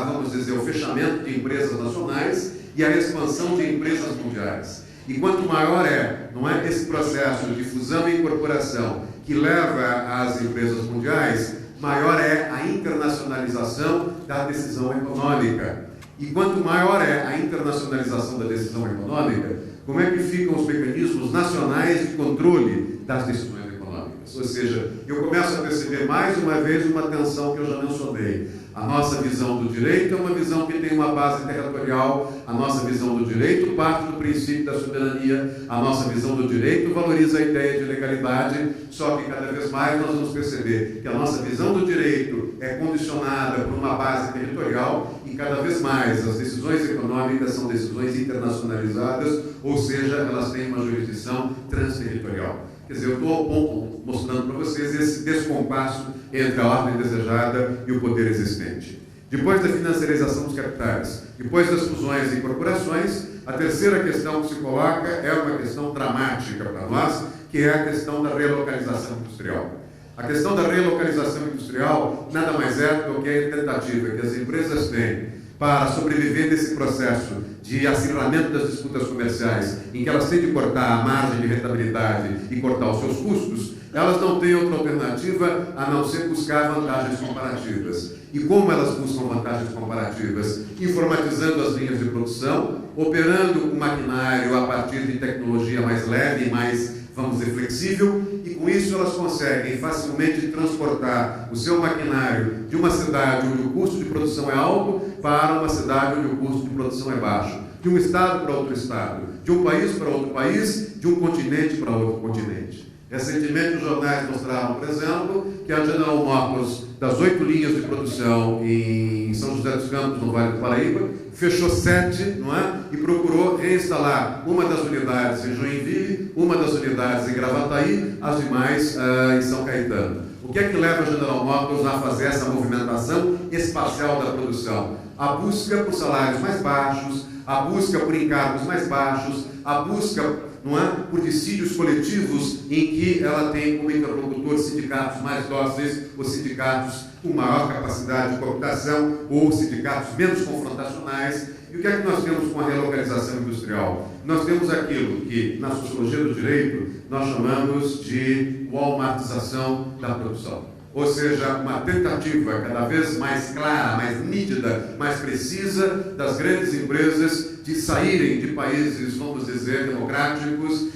vamos dizer, o fechamento de empresas nacionais e a expansão de empresas mundiais. E quanto maior não é, esse processo de fusão e incorporação que leva às empresas mundiais, maior é a internacionalização da decisão econômica. E quanto maior é a internacionalização da decisão econômica, como é que ficam os mecanismos nacionais de controle das decisões econômicas? geográficas. Ou seja, eu começo a perceber mais uma vez uma tensão que eu já mencionei. A nossa visão do direito é uma visão que tem uma base territorial, a nossa visão do direito parte do princípio da soberania, a nossa visão do direito valoriza a ideia de legalidade, só que cada vez mais nós vamos perceber que a nossa visão do direito é condicionada por uma base territorial e cada vez mais as decisões econômicas são decisões internacionalizadas, ou seja, elas têm uma jurisdição transterritorial. Quer dizer, eu estou ao ponto mostrando para vocês esse descompasso entre a ordem desejada e o poder existente. Depois da financiarização dos capitais, depois das fusões e incorporações, a terceira questão que se coloca é uma questão dramática para nós, que é a questão da relocalização industrial. A questão da relocalização industrial nada mais é do que a tentativa que as empresas têm para sobreviver nesse processo de acirramento das disputas comerciais, em que elas têm de cortar a margem de rentabilidade e cortar os seus custos, elas não têm outra alternativa a não ser buscar vantagens comparativas. E como elas buscam vantagens comparativas? Informatizando as linhas de produção, operando o maquinário a partir de tecnologia mais leve e mais, vamos dizer, flexível, e com isso elas conseguem facilmente transportar o seu maquinário de uma cidade onde o custo de produção é alto para uma cidade onde o custo de produção é baixo, de um estado para outro estado, de um país para outro país, de um continente para outro continente. Recentemente os jornais mostraram, por exemplo, que a General Motors, das 8 linhas de produção em São José dos Campos, no Vale do Paraíba, fechou 7, não é? E procurou reinstalar uma das unidades em Joinville, uma das unidades em Gravataí, as demais em São Caetano. O que é que leva a General Motors a fazer essa movimentação espacial da produção? A busca por salários mais baixos, a busca por encargos mais baixos, a busca, não é, por dissídios coletivos em que ela tem como interlocutor sindicatos mais dóceis ou sindicatos com maior capacidade de cooptação ou sindicatos menos confrontacionais. E o que é que nós temos com a relocalização industrial? Nós temos aquilo que, na sociologia do direito, nós chamamos de walmartização da produção. Ou seja, uma tentativa cada vez mais clara, mais nítida, mais precisa das grandes empresas de saírem de países, vamos dizer, democráticos,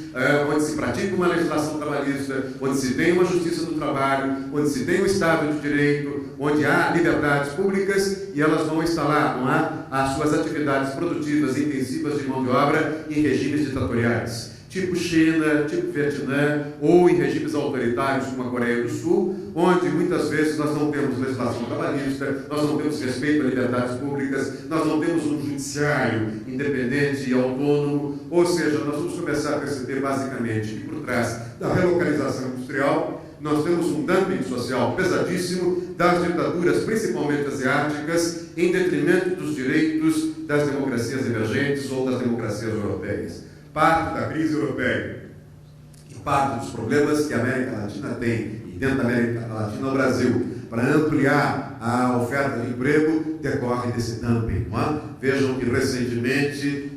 onde se pratica uma legislação trabalhista, onde se tem uma justiça do trabalho, onde se tem um Estado de Direito, onde há liberdades públicas, e elas vão instalar, não é, as suas atividades produtivas intensivas de mão de obra em regimes ditatoriais, tipo China, tipo Vietnã, ou em regimes autoritários como a Coreia do Sul, onde muitas vezes nós não temos legislação trabalhista, nós não temos respeito a liberdades públicas, nós não temos um judiciário independente e autônomo, ou seja, nós vamos começar a perceber basicamente que por trás da relocalização industrial nós temos um dumping social pesadíssimo das ditaduras, principalmente asiáticas, em detrimento dos direitos das democracias emergentes ou das democracias europeias. Parte da crise europeia e parte dos problemas que a América Latina tem, e dentro da América Latina o Brasil, para ampliar a oferta de emprego, decorre desse dumping. Não é? Vejam que recentemente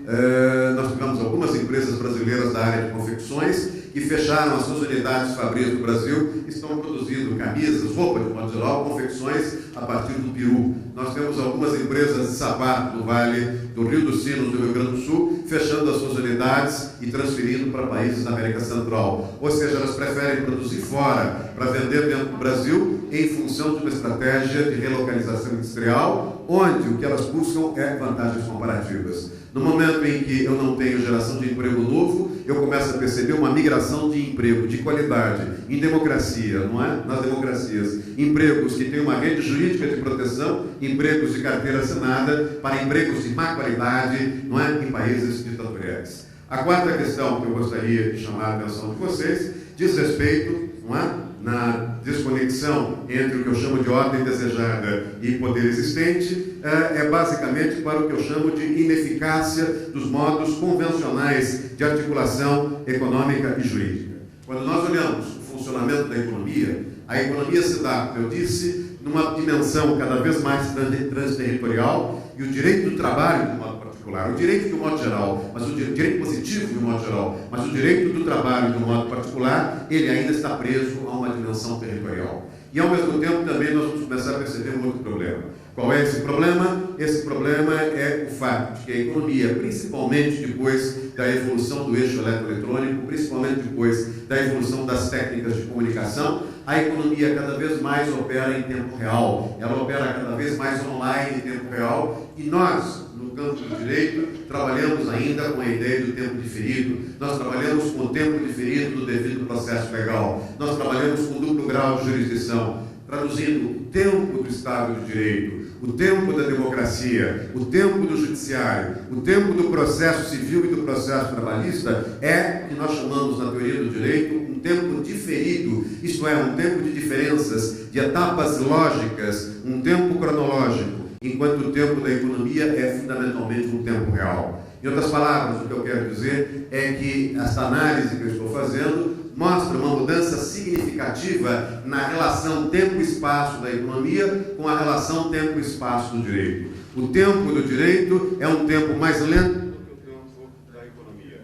nós tivemos algumas empresas brasileiras da área de confecções que fecharam as suas unidades fabris do Brasil, estão produzindo camisas, roupas de modo geral, confecções a partir do Peru. Nós temos algumas empresas de sapato do Vale do Rio dos Sinos, do Rio Grande do Sul, fechando as suas unidades e transferindo para países da América Central. Ou seja, elas preferem produzir fora para vender dentro do Brasil em função de uma estratégia de relocalização industrial, onde o que elas buscam é vantagens comparativas. No momento em que eu não tenho geração de emprego novo, eu começo a perceber uma migração de emprego de qualidade em democracia, não é? Nas democracias, empregos que têm uma rede jurídica de proteção, empregos de carteira assinada, para empregos de má qualidade, não é? Em países ditatoriais. A quarta questão que eu gostaria de chamar a atenção de vocês diz respeito, não é, na desconexão entre o que eu chamo de ordem desejada e poder existente, é basicamente para o que eu chamo de ineficácia dos modos convencionais de articulação econômica e jurídica. Quando nós olhamos o funcionamento da economia, a economia se dá, como eu disse, numa dimensão cada vez mais transterritorial, e o direito do trabalho, de modo particular, o direito de um modo geral, mas o direito positivo de um modo geral, mas o direito do trabalho de um modo particular, ele ainda está preso a uma dimensão territorial. E, ao mesmo tempo, também nós vamos começar a perceber um outro problema. Qual é esse problema? Esse problema é o fato de que a economia, principalmente depois da evolução do eixo eletroeletrônico, principalmente depois da evolução das técnicas de comunicação, a economia cada vez mais opera em tempo real, ela opera cada vez mais online em tempo real, e nós, no campo do direito, trabalhamos ainda com a ideia do tempo diferido, nós trabalhamos com o tempo diferido do devido processo legal, nós trabalhamos com duplo grau de jurisdição, traduzindo o tempo do Estado de Direito, o tempo da democracia, o tempo do judiciário, o tempo do processo civil e do processo trabalhista é o que nós chamamos na teoria do direito um tempo diferido, isto é, um tempo de diferenças, de etapas lógicas, um tempo cronológico, enquanto o tempo da economia é fundamentalmente um tempo real. Em outras palavras, o que eu quero dizer é que esta análise que eu estou fazendo mostra uma mudança significativa na relação tempo-espaço da economia com a relação tempo-espaço do direito. O tempo do direito é um tempo mais lento do que o tempo da economia.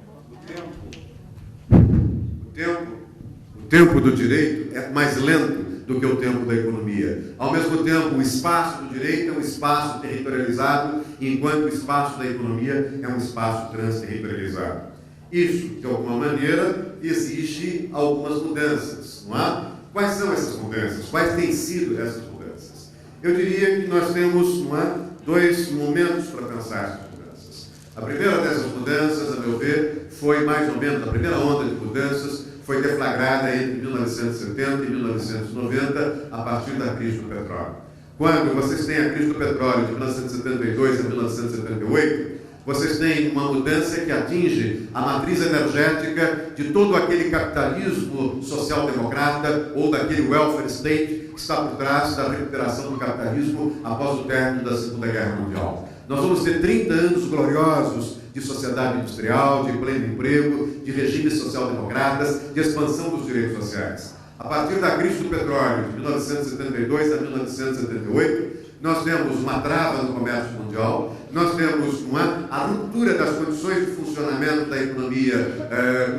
O tempo do direito é mais lento do que o tempo da economia. Ao mesmo tempo, o espaço do direito é um espaço territorializado, enquanto o espaço da economia é um espaço transterritorializado. Isso, de alguma maneira, exige algumas mudanças, não é? Quais são essas mudanças? Quais têm sido essas mudanças? Eu diria que nós temos, não é, dois momentos para pensar essas mudanças. A primeira dessas mudanças, a meu ver, foi mais ou menos, a primeira onda de mudanças foi deflagrada entre 1970 e 1990, a partir da crise do petróleo. Quando vocês têm a crise do petróleo de 1972 a 1978, vocês têm uma mudança que atinge a matriz energética de todo aquele capitalismo social-democrata ou daquele welfare state que está por trás da recuperação do capitalismo após o término da Segunda Guerra Mundial. Nós vamos ter 30 anos gloriosos de sociedade industrial, de pleno emprego, de regimes social-democratas, de expansão dos direitos sociais. A partir da crise do petróleo de 1972 a 1978, nós temos uma trava no comércio mundial, nós temos a ruptura das condições de funcionamento da economia,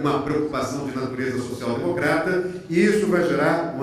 uma preocupação de natureza social-democrata, e isso vai gerar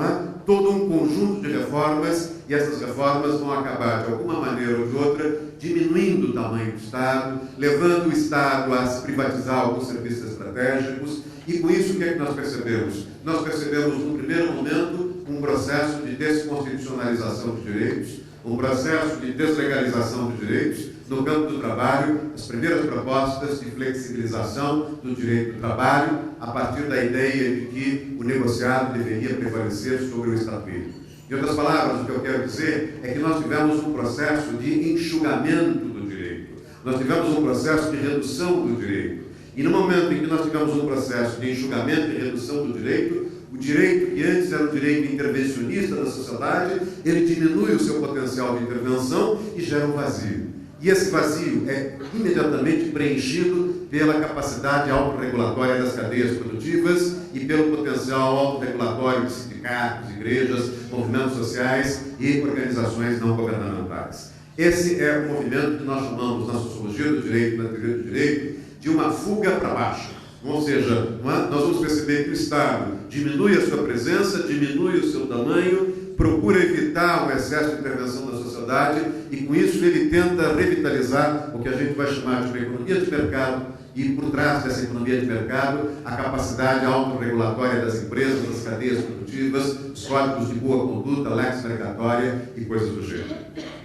todo um conjunto de reformas, e essas reformas vão acabar, de alguma maneira ou de outra, diminuindo o tamanho do Estado, levando o Estado a se privatizar alguns serviços estratégicos, e com isso o que é que nós percebemos? Nós percebemos, no primeiro momento, um processo de desconstitucionalização de direitos, um processo de deslegalização de direitos. No campo do trabalho, as primeiras propostas de flexibilização do direito do trabalho, a partir da ideia de que o negociado deveria prevalecer sobre o estatuto. Em outras palavras, o que eu quero dizer é que nós tivemos um processo de enxugamento do direito. Nós tivemos um processo de redução do direito. E no momento em que nós tivemos um processo de enxugamento e redução do direito, o direito que antes era um direito intervencionista da sociedade, ele diminui o seu potencial de intervenção e gera um vazio. E esse vazio é imediatamente preenchido pela capacidade autorregulatória das cadeias produtivas e pelo potencial autorregulatório de sindicatos, igrejas, movimentos sociais e organizações não governamentais. Esse é o movimento que nós chamamos na sociologia do direito, na teoria do direito, de uma fuga para baixo. Ou seja, nós vamos perceber que o Estado diminui a sua presença, diminui o seu tamanho, procura evitar o excesso de intervenção da sociedade e, com isso, ele tenta revitalizar o que a gente vai chamar de uma economia de mercado e, por trás dessa economia de mercado, a capacidade autorregulatória das empresas, das cadeias produtivas, os códigos de boa conduta, lex mercatória e coisas do gênero.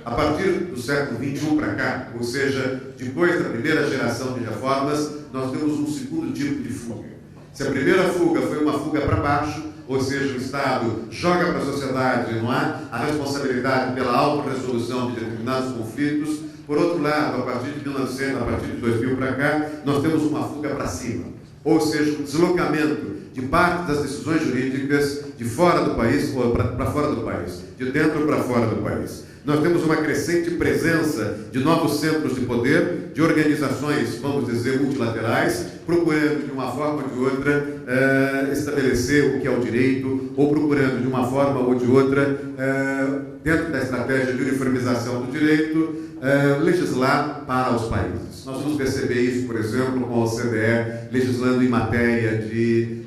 A partir do século XXI para cá, ou seja, depois da primeira geração de reformas, nós temos um segundo tipo de fuga. Se a primeira fuga foi uma fuga para baixo, ou seja, o Estado joga para a sociedade, não é, a responsabilidade pela autorresolução de determinados conflitos. Por outro lado, a partir de 1900, a partir de 2000 para cá, nós temos uma fuga para cima, ou seja, um deslocamento de parte das decisões jurídicas de fora do país ou para fora do país, de dentro para fora do país. Nós temos uma crescente presença de novos centros de poder, de organizações, vamos dizer, multilaterais, procurando de uma forma ou de outra estabelecer o que é o direito, ou procurando de uma forma ou de outra, dentro da estratégia de uniformização do direito, legislar para os países. Nós vamos perceber isso, por exemplo, com a OCDE legislando em matéria de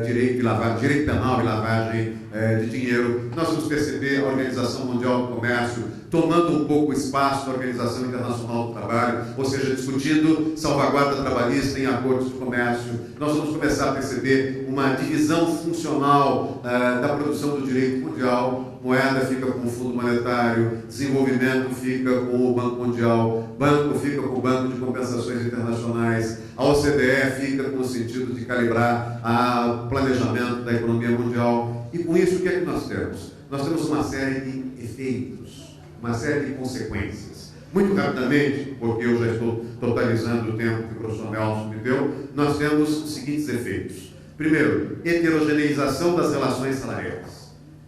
direito penal e lavagem de dinheiro. Nós vamos perceber a Organização Mundial do Comércio tomando um pouco o espaço da Organização Internacional do Trabalho, ou seja, discutindo salvaguarda trabalhista em acordos de comércio. Nós vamos começar a perceber uma divisão funcional da produção do direito mundial. Moeda fica com o Fundo Monetário, desenvolvimento fica com o Banco Mundial, banco fica com o Banco de Compensações Internacionais, a OCDE fica com o sentido de calibrar o planejamento da economia mundial. E com isso, o que é que nós temos? Nós temos uma série de efeitos, uma série de consequências. Muito rapidamente, porque eu já estou totalizando o tempo que o professor Nelson me deu, nós temos os seguintes efeitos. Primeiro, heterogeneização das relações salariais.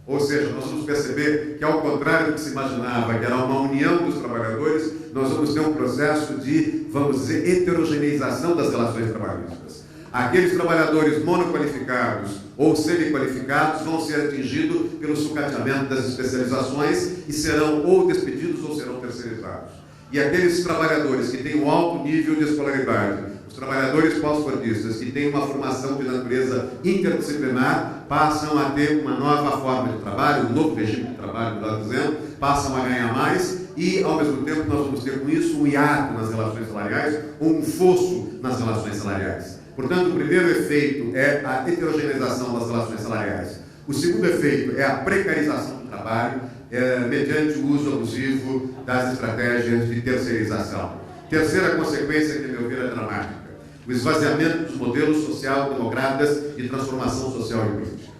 Ou seja, nós vamos perceber que, ao contrário do que se imaginava, que era uma união dos trabalhadores, nós vamos ter um processo de, vamos dizer, heterogeneização das relações trabalhistas. Aqueles trabalhadores monoqualificados ou semi-qualificados vão ser atingidos pelo sucateamento das especializações e serão ou despedidos ou serão terceirizados. E aqueles trabalhadores que têm um alto nível de escolaridade, os trabalhadores pós-cordistas que têm uma formação de natureza interdisciplinar, passam a ter uma nova forma de trabalho, um novo regime de trabalho, melhor dizendo, passam a ganhar mais e, ao mesmo tempo, nós vamos ter com isso um hiato nas relações salariais, ou um fosso nas relações salariais. Portanto, o primeiro efeito é a heterogeneização das relações salariais. O segundo efeito é a precarização do trabalho, mediante o uso abusivo das estratégias de terceirização. Terceira consequência, que, a meu ver, é dramática: o esvaziamento dos modelos social-democratas de transformação social e política.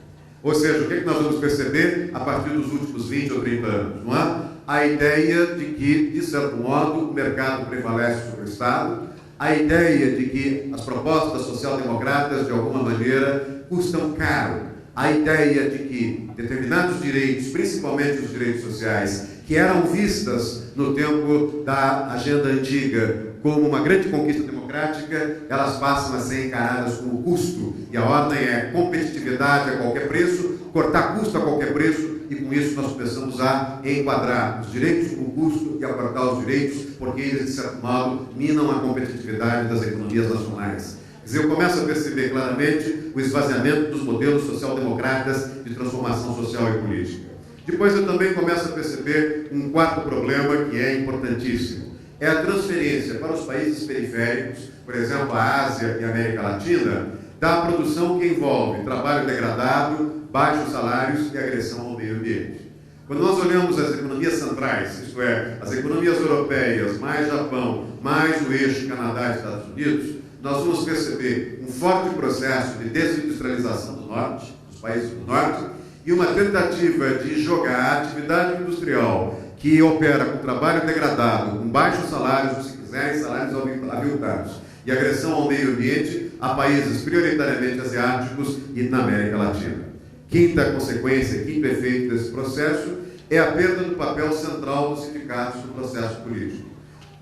Ou seja, o que é que nós vamos perceber a partir dos últimos 20 ou 30 anos? Não é? A ideia de que, de certo modo, o mercado prevalece sobre o Estado, a ideia de que as propostas social-democratas, de alguma maneira, custam caro, a ideia de que determinados direitos, principalmente os direitos sociais, que eram vistas no tempo da agenda antiga como uma grande conquista democrática, elas passam a ser encaradas como custo. E a ordem é competitividade a qualquer preço, cortar custo a qualquer preço, e com isso nós começamos a enquadrar os direitos como custo e a cortar os direitos, porque eles, de certo modo, minam a competitividade das economias nacionais. Quer dizer, eu começo a perceber claramente o esvaziamento dos modelos social-democratas de transformação social e política. Depois eu também começo a perceber um quarto problema que é importantíssimo. É a transferência para os países periféricos, por exemplo, a Ásia e a América Latina, da produção que envolve trabalho degradado, baixos salários e agressão ao meio ambiente. Quando nós olhamos as economias centrais, isto é, as economias europeias, mais Japão, mais o eixo Canadá e Estados Unidos, nós vamos perceber um forte processo de desindustrialização do norte, dos países do norte, e uma tentativa de jogar a atividade industrial que opera com trabalho degradado, com baixos salários, se quiserem, salários aviltados, e agressão ao meio ambiente a países prioritariamente asiáticos e na América Latina. Quinta consequência, quinto efeito desse processo é a perda do papel central dos sindicatos no processo político.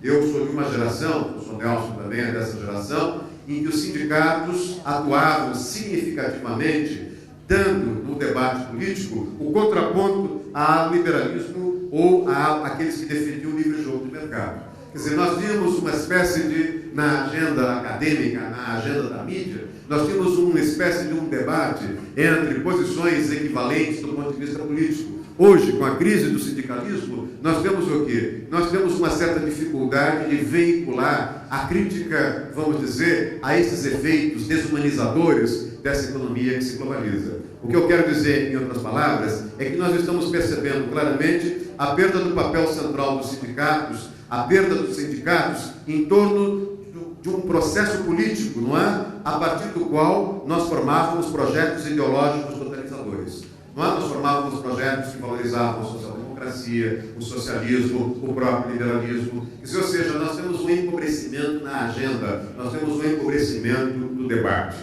Eu sou de uma geração, o professor Nelson também é dessa geração, em que os sindicatos atuavam significativamente, dando no debate político o contraponto ao liberalismo ou àqueles que defendiam o livre jogo do mercado. Quer dizer, nós tínhamos uma espécie de, na agenda acadêmica, na agenda da mídia, nós tínhamos uma espécie de um debate entre posições equivalentes do ponto de vista político. Hoje, com a crise do sindicalismo, nós temos o quê? Nós temos uma certa dificuldade de veicular a crítica, vamos dizer, a esses efeitos desumanizadores dessa economia que se globaliza. O que eu quero dizer, em outras palavras, é que nós estamos percebendo claramente a perda do papel central dos sindicatos, a perda dos sindicatos em torno de um processo político, não é? A partir do qual nós formávamos projetos ideológicos totalizadores. Não é? Nós formávamos projetos que valorizavam a social-democracia, o socialismo, o próprio liberalismo. Isso, ou seja, nós temos um empobrecimento na agenda, nós temos um empobrecimento do debate.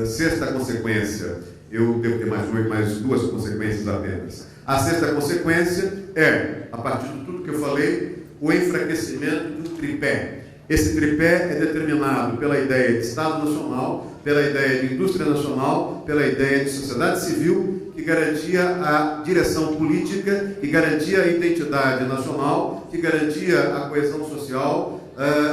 Sexta consequência, eu devo ter mais duas consequências apenas. A sexta consequência é, a partir de tudo que eu falei, o enfraquecimento do tripé. Esse tripé é determinado pela ideia de Estado Nacional, pela ideia de indústria nacional, pela ideia de sociedade civil, que garantia a direção política, que garantia a identidade nacional, que garantia a coesão social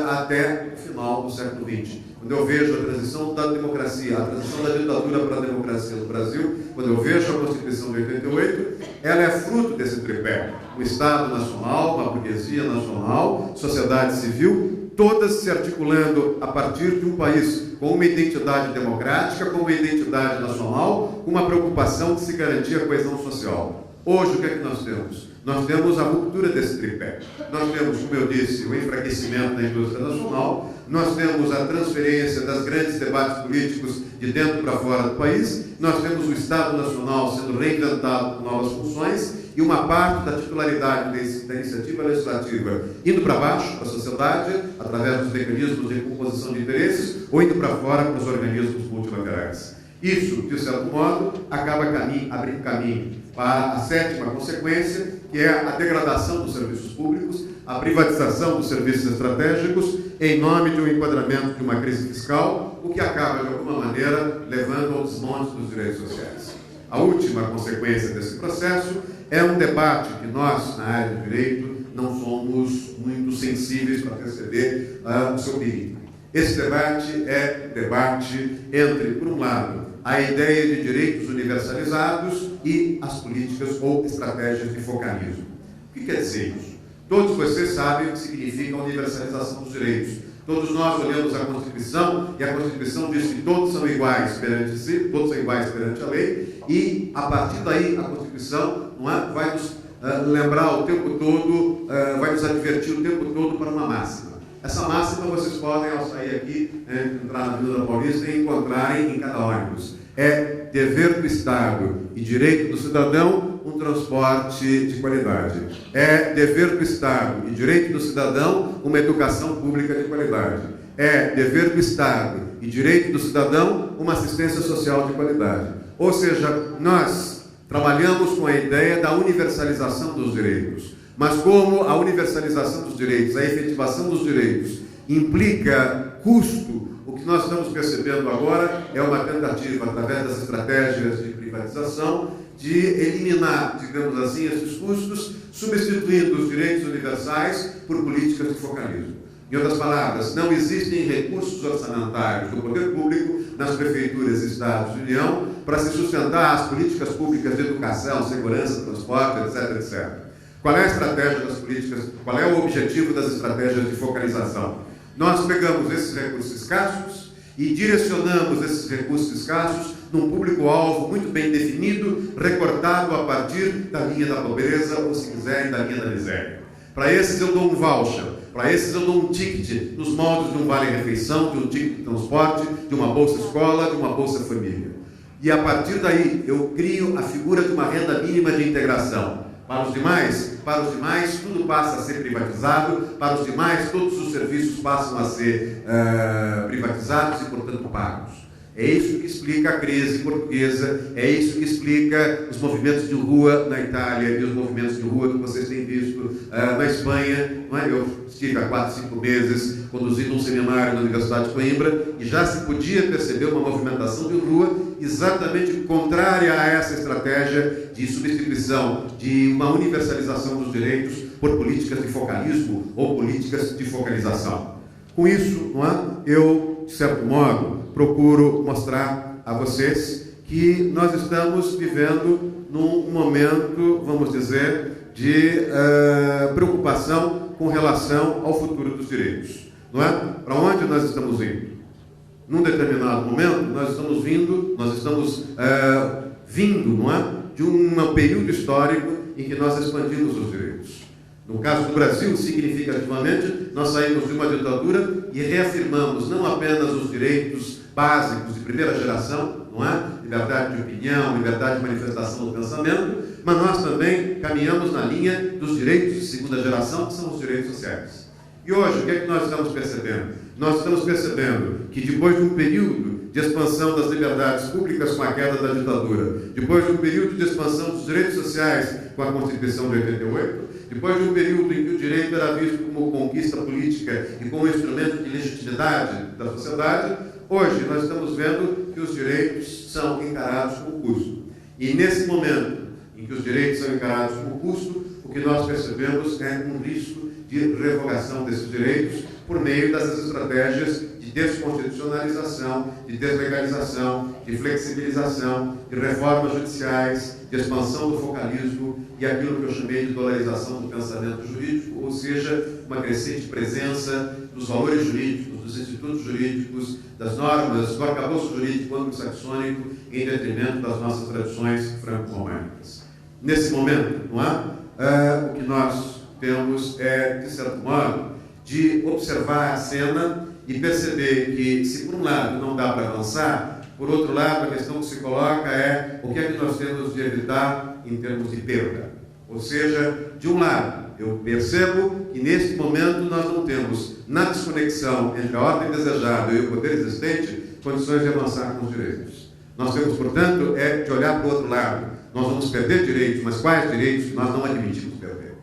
até o final do século XX. Quando eu vejo a transição da democracia, a transição da ditadura para a democracia no Brasil, quando eu vejo a Constituição de 88, ela é fruto desse tripé. O Estado nacional, uma burguesia nacional, sociedade civil, todas se articulando a partir de um país com uma identidade democrática, com uma identidade nacional, com uma preocupação de se garantir a coesão social. Hoje, o que é que nós temos? Nós temos a ruptura desse tripé. Nós temos, como eu disse, o enfraquecimento da indústria nacional, nós temos a transferência das grandes debates políticos de dentro para fora do país, nós temos o Estado Nacional sendo reinventado com novas funções e uma parte da titularidade da iniciativa legislativa indo para baixo, para a sociedade, através dos mecanismos de composição de interesses, ou indo para fora para os organismos multilaterais. Isso, de certo modo, acaba abrindo caminho para a sétima consequência, que é a degradação dos serviços públicos, a privatização dos serviços estratégicos, em nome de um enquadramento de uma crise fiscal, o que acaba, de alguma maneira, levando ao desmonte dos direitos sociais. A última consequência desse processo é um debate que nós, na área do direito, não somos muito sensíveis para perceber o seu perigo. Esse debate é debate entre, por um lado, a ideia de direitos universalizados e as políticas ou estratégias de focalismo. O que quer dizer isso? Todos vocês sabem o que significa a universalização dos direitos. Todos nós olhamos a Constituição e a Constituição diz que todos são iguais perante si, todos são iguais perante a lei, e a partir daí a Constituição vai nos lembrar o tempo todo, vai nos advertir o tempo todo para uma máxima. Essa máxima vocês podem, ao sair aqui, entrar na Avenida Paulista e encontrarem em cada ônibus. É dever do Estado e direito do cidadão um transporte de qualidade. É dever do Estado e direito do cidadão uma educação pública de qualidade. É dever do Estado e direito do cidadão uma assistência social de qualidade. Ou seja, nós trabalhamos com a ideia da universalização dos direitos. Mas como a universalização dos direitos, a efetivação dos direitos, implica custo, o que nós estamos percebendo agora é uma tentativa, através das estratégias de privatização, de eliminar, digamos assim, esses custos, substituindo os direitos universais por políticas de focalismo. Em outras palavras, não existem recursos orçamentários do poder público nas prefeituras e estados de União para se sustentar as políticas públicas de educação, segurança, transporte, etc, etc. Qual é a estratégia das políticas, qual é o objetivo das estratégias de focalização? Nós pegamos esses recursos escassos e direcionamos esses recursos escassos num público-alvo muito bem definido, recortado a partir da linha da pobreza, ou se quiserem, da linha da miséria. Para esses eu dou um voucher, para esses eu dou um ticket, nos moldes de um vale-refeição, de um ticket de transporte, de uma bolsa escola, de uma bolsa família. E a partir daí eu crio a figura de uma renda mínima de integração. Para os demais, tudo passa a ser privatizado, para os demais, todos os serviços passam a ser privatizados e, portanto, pagos. É isso que explica a crise portuguesa, é isso que explica os movimentos de rua na Itália e os movimentos de rua que vocês têm visto na Espanha. Não é? Eu estive há 4, 5 meses conduzindo um seminário na Universidade de Coimbra e já se podia perceber uma movimentação de rua exatamente contrária a essa estratégia de substituição, de uma universalização dos direitos por políticas de focalismo ou políticas de focalização. Com isso, não é? Eu, de certo modo, procuro mostrar a vocês que nós estamos vivendo num momento, vamos dizer, de preocupação com relação ao futuro dos direitos. Não é? Para onde nós estamos indo? Num determinado momento, nós estamos vindo, não é? De um período histórico em que nós expandimos os direitos. No caso do Brasil, significativamente, nós saímos de uma ditadura e reafirmamos não apenas os direitos básicos de primeira geração, não é? Liberdade de opinião, liberdade de manifestação do pensamento, mas nós também caminhamos na linha dos direitos de segunda geração, que são os direitos sociais. E hoje, o que é que nós estamos percebendo? Nós estamos percebendo que depois de um período de expansão das liberdades públicas com a queda da ditadura, depois de um período de expansão dos direitos sociais com a Constituição de 88, depois de um período em que o direito era visto como conquista política e como instrumento de legitimidade da sociedade, Hoje, nós estamos vendo que os direitos são encarados como custo. E nesse momento em que os direitos são encarados como custo, o que nós percebemos é um risco de revogação desses direitos por meio dessas estratégias de desconstitucionalização, de deslegalização, de flexibilização, de reformas judiciais, de expansão do focalismo e aquilo que eu chamei de dolarização do pensamento jurídico, ou seja, uma crescente presença dos valores jurídicos, dos institutos jurídicos, das normas, do arcabouço jurídico anglo-saxônico em detrimento das nossas tradições franco-românicas. Nesse momento, não é? O que nós temos é, de certo modo, de observar a cena e perceber que, se por um lado não dá para avançar, por outro lado, a questão que se coloca é o que é que nós temos de evitar em termos de perda. Ou seja, de um lado, eu percebo que neste momento nós não temos, na desconexão entre a ordem desejada e o poder existente, condições de avançar com os direitos. Nós temos, portanto, de olhar para o outro lado. Nós vamos perder direitos, mas quais direitos nós não admitimos perder?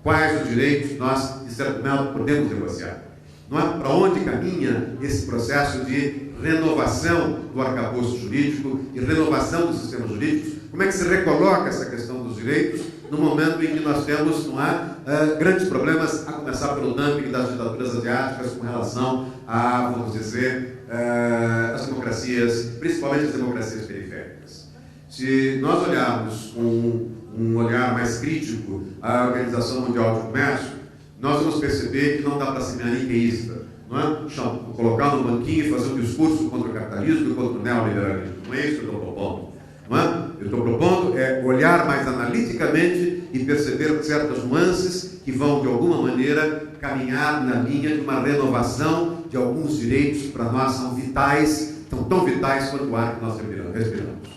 Quais os direitos nós, de certo modo, podemos negociar? Não é para onde caminha esse processo de renovação do arcabouço jurídico e renovação dos sistemas jurídicos? Como é que se recoloca essa questão dos direitos no momento em que nós temos, não há, grandes problemas, a começar pelo dumping das ditaduras asiáticas com relação a, vamos dizer, as democracias, principalmente as democracias periféricas? Se nós olharmos com um olhar mais crítico à Organização Mundial de Comércio, nós vamos perceber que não dá para ser maniqueísta, não é? Colocar no banquinho e fazer um discurso contra o capitalismo e contra o neoliberalismo. Não é isso que eu estou propondo. Não é? Eu estou propondo olhar mais analiticamente e perceber certas nuances que vão, de alguma maneira, caminhar na linha de uma renovação de alguns direitos que para nós são vitais, são tão vitais quanto o ar que nós respiramos.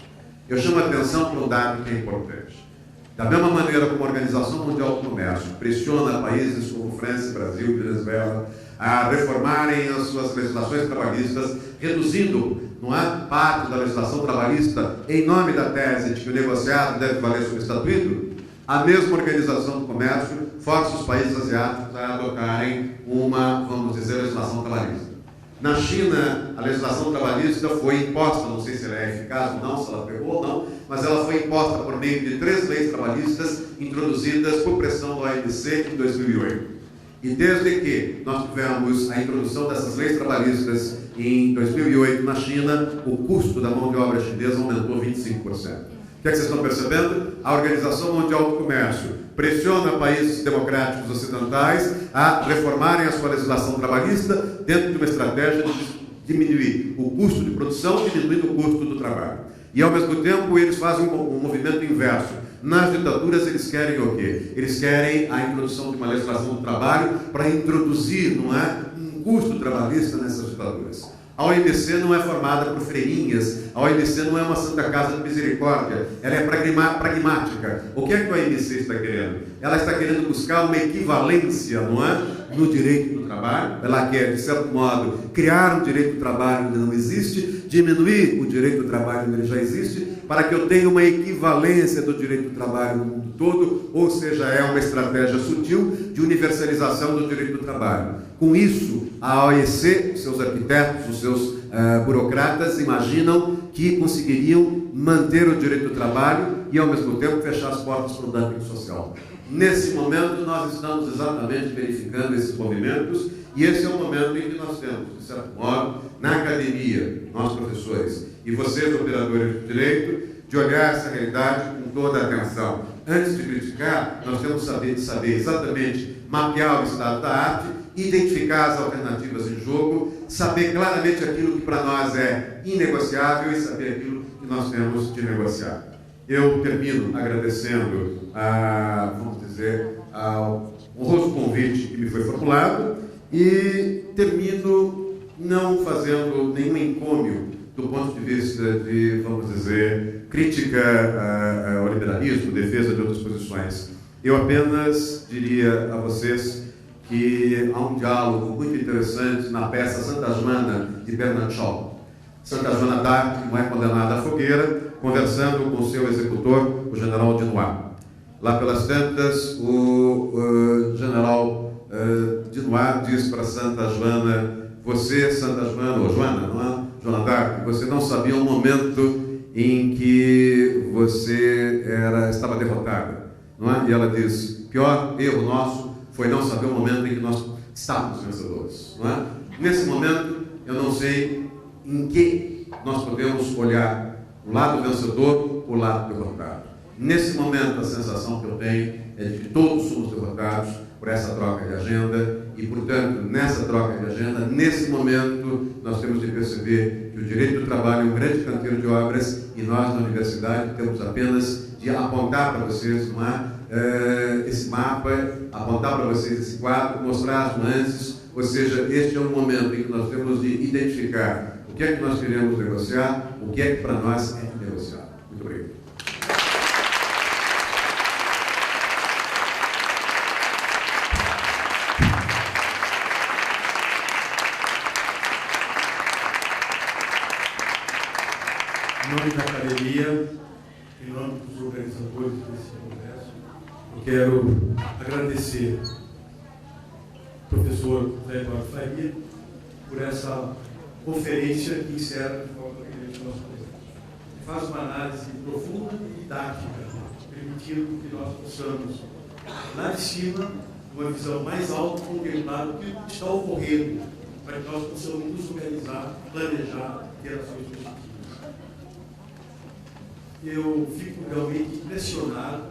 Eu chamo a atenção para um dado que é importante. Da mesma maneira como a Organização Mundial do Comércio pressiona países como França, Brasil e Venezuela a reformarem as suas legislações trabalhistas, reduzindo, não é, parte da legislação trabalhista em nome da tese de que o negociado deve valer sobre o estatuto, a mesma Organização do Comércio força os países asiáticos a adotarem uma, vamos dizer, legislação trabalhista. Na China, a legislação trabalhista foi imposta, não sei se ela é eficaz ou não, se ela pegou ou não, mas ela foi imposta por meio de 3 leis trabalhistas introduzidas por pressão do OMC em 2008. E desde que nós tivemos a introdução dessas leis trabalhistas em 2008 na China, o custo da mão de obra chinesa aumentou 25%. O que é que vocês estão percebendo? A Organização Mundial do Comércio pressiona países democráticos ocidentais a reformarem a sua legislação trabalhista dentro de uma estratégia de diminuir o custo de produção, diminuindo o custo do trabalho. E, ao mesmo tempo, eles fazem um movimento inverso. Nas ditaduras, eles querem o quê? Eles querem a introdução de uma legislação do trabalho para introduzir, não é, um custo trabalhista nessas ditaduras. A OMC não é formada por freirinhas, a OMC não é uma Santa Casa de Misericórdia, ela é pragmática. O que é que a OMC está querendo? Ela está querendo buscar uma equivalência, não é, no direito do trabalho. Ela quer, de certo modo, criar um direito do trabalho onde não existe, diminuir o direito do trabalho onde ele já existe, para que eu tenha uma equivalência do direito do trabalho no mundo todo, ou seja, é uma estratégia sutil de universalização do direito do trabalho. Com isso, a OEC, seus arquitetos, os seus burocratas, imaginam que conseguiriam manter o direito do trabalho e, ao mesmo tempo, fechar as portas para o dumping social. Nesse momento, nós estamos exatamente verificando esses movimentos, e esse é o momento em que nós temos, de certo modo, na academia, nós professores, e vocês, operadores de direito, de olhar essa realidade com toda a atenção. Antes de criticar, nós temos que saber exatamente mapear o estado da arte, identificar as alternativas em jogo, saber claramente aquilo que para nós é inegociável e saber aquilo que nós temos de negociar. Eu termino agradecendo vamos dizer, ao honroso convite que me foi formulado e termino não fazendo nenhum encômio do ponto de vista de, vamos dizer, crítica ao liberalismo, defesa de outras posições. Eu apenas diria a vocês que há um diálogo muito interessante na peça Santa Joana, de Bernard Shaw. Santa Joana d'Arc não é condenada à fogueira, conversando com seu executor, o general Dunois. Lá pelas tantas, o general Dunois diz para Santa Joana: você, Santa Joana, ou Joana, não é? Joana d'Arc, você não sabia o momento em que você estava derrotada, não é? E ela diz: pior erro nosso foi não saber o momento em que nós estávamos vencedores, não é? Nesse momento, eu não sei em que nós podemos olhar o lado vencedor ou o lado derrotado. Nesse momento, a sensação que eu tenho é de que todos somos derrotados por essa troca de agenda e, portanto, nessa troca de agenda, nesse momento, nós temos de perceber que o direito do trabalho é um grande canteiro de obras e nós, na universidade, temos apenas de apontar para vocês esse mapa, apontar para vocês esse quadro, mostrar as nuances, ou seja, este é o momento em que nós temos de identificar o que é que nós queremos negociar, o que é que para nós é negociar. Muito obrigado. Em nome da academia, em nome dos organizadores desse congresso, eu quero agradecer ao professor José Eduardo Faria por essa conferência que encerra de forma brilhante o nosso congresso. Faz uma análise profunda e didática, permitindo que nós possamos, lá de cima, uma visão mais alta, contemplar o que está ocorrendo, para que nós possamos nos organizar, planejar e ter ações positivas. Eu fico realmente impressionado,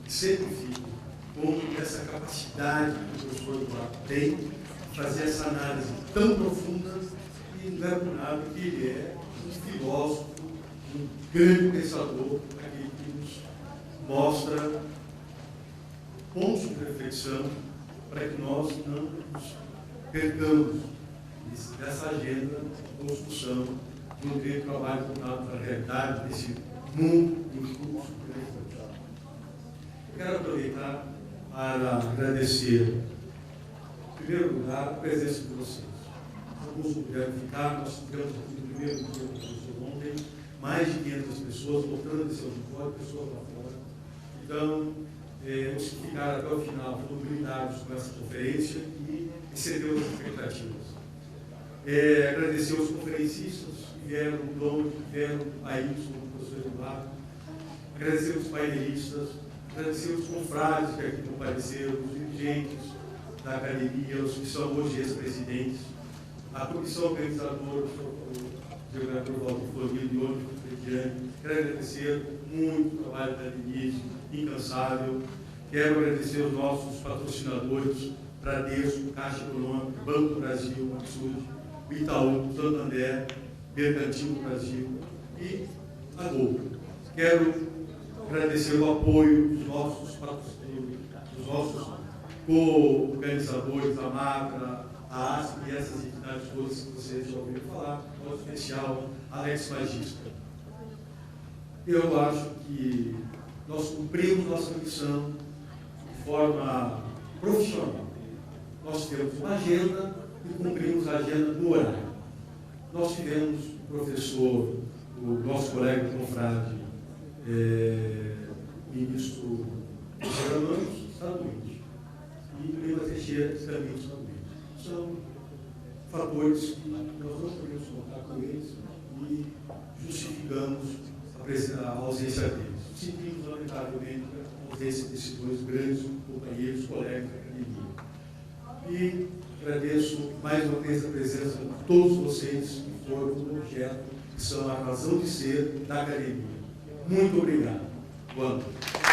sempre fico, com essa capacidade que o professor Eduardo tem de fazer essa análise tão profunda e não é por nada que ele é um filósofo, um grande pensador, aquele que nos mostra pontos de reflexão para que nós não nos percamos dessa agenda de construção de um direito de trabalho voltado para a realidade desse mundo em curso. Eu quero aproveitar para agradecer, em primeiro lugar, a presença de vocês. Alguns não puderam ficar, nós tivemos aqui no primeiro dia do professor ontem, mais de 500 pessoas voltando desse auditório, pessoas lá fora. Então, os que ficaram até o final foram brindados com essa conferência e excedeu as expectativas. Agradecer aos conferencistas que vieram do Dom, que vieram do Ailson, Eduardo, agradecer os painelistas, agradecer os confrades que aqui compareceram, os dirigentes da academia, os que são hoje ex-presidentes, a comissão organizadora, o governador Walter Florido e hoje o Frediani. Quero agradecer muito o trabalho da Denise, incansável. Quero agradecer os nossos patrocinadores, Bradesco, Caixa Econômica, Banco do Brasil, Maxud, Itaú, Santander, Mercantil do Brasil e a Gol. Quero agradecer o apoio dos nossos patrocinadores, dos nossos co-organizadores, a MACRA, a ASP e essas entidades todas que vocês já ouviram falar, em modo especial, Alex Magista. Eu acho que nós cumprimos nossa missão de forma profissional. Nós temos uma agenda e cumprimos a agenda no horário. Nós tivemos o professor, o nosso colega confrade, ministro Ramos, está doente. E o Lima Teixeira também está doente. São fatores que nós não podemos contar com eles e justificamos a ausência deles. Sentimos, lamentavelmente, a ausência desses dois grandes companheiros, colegas da academia. E agradeço mais uma vez a presença de todos vocês que foram o objeto, que são a razão de ser da academia. Muito obrigado. Boa noite.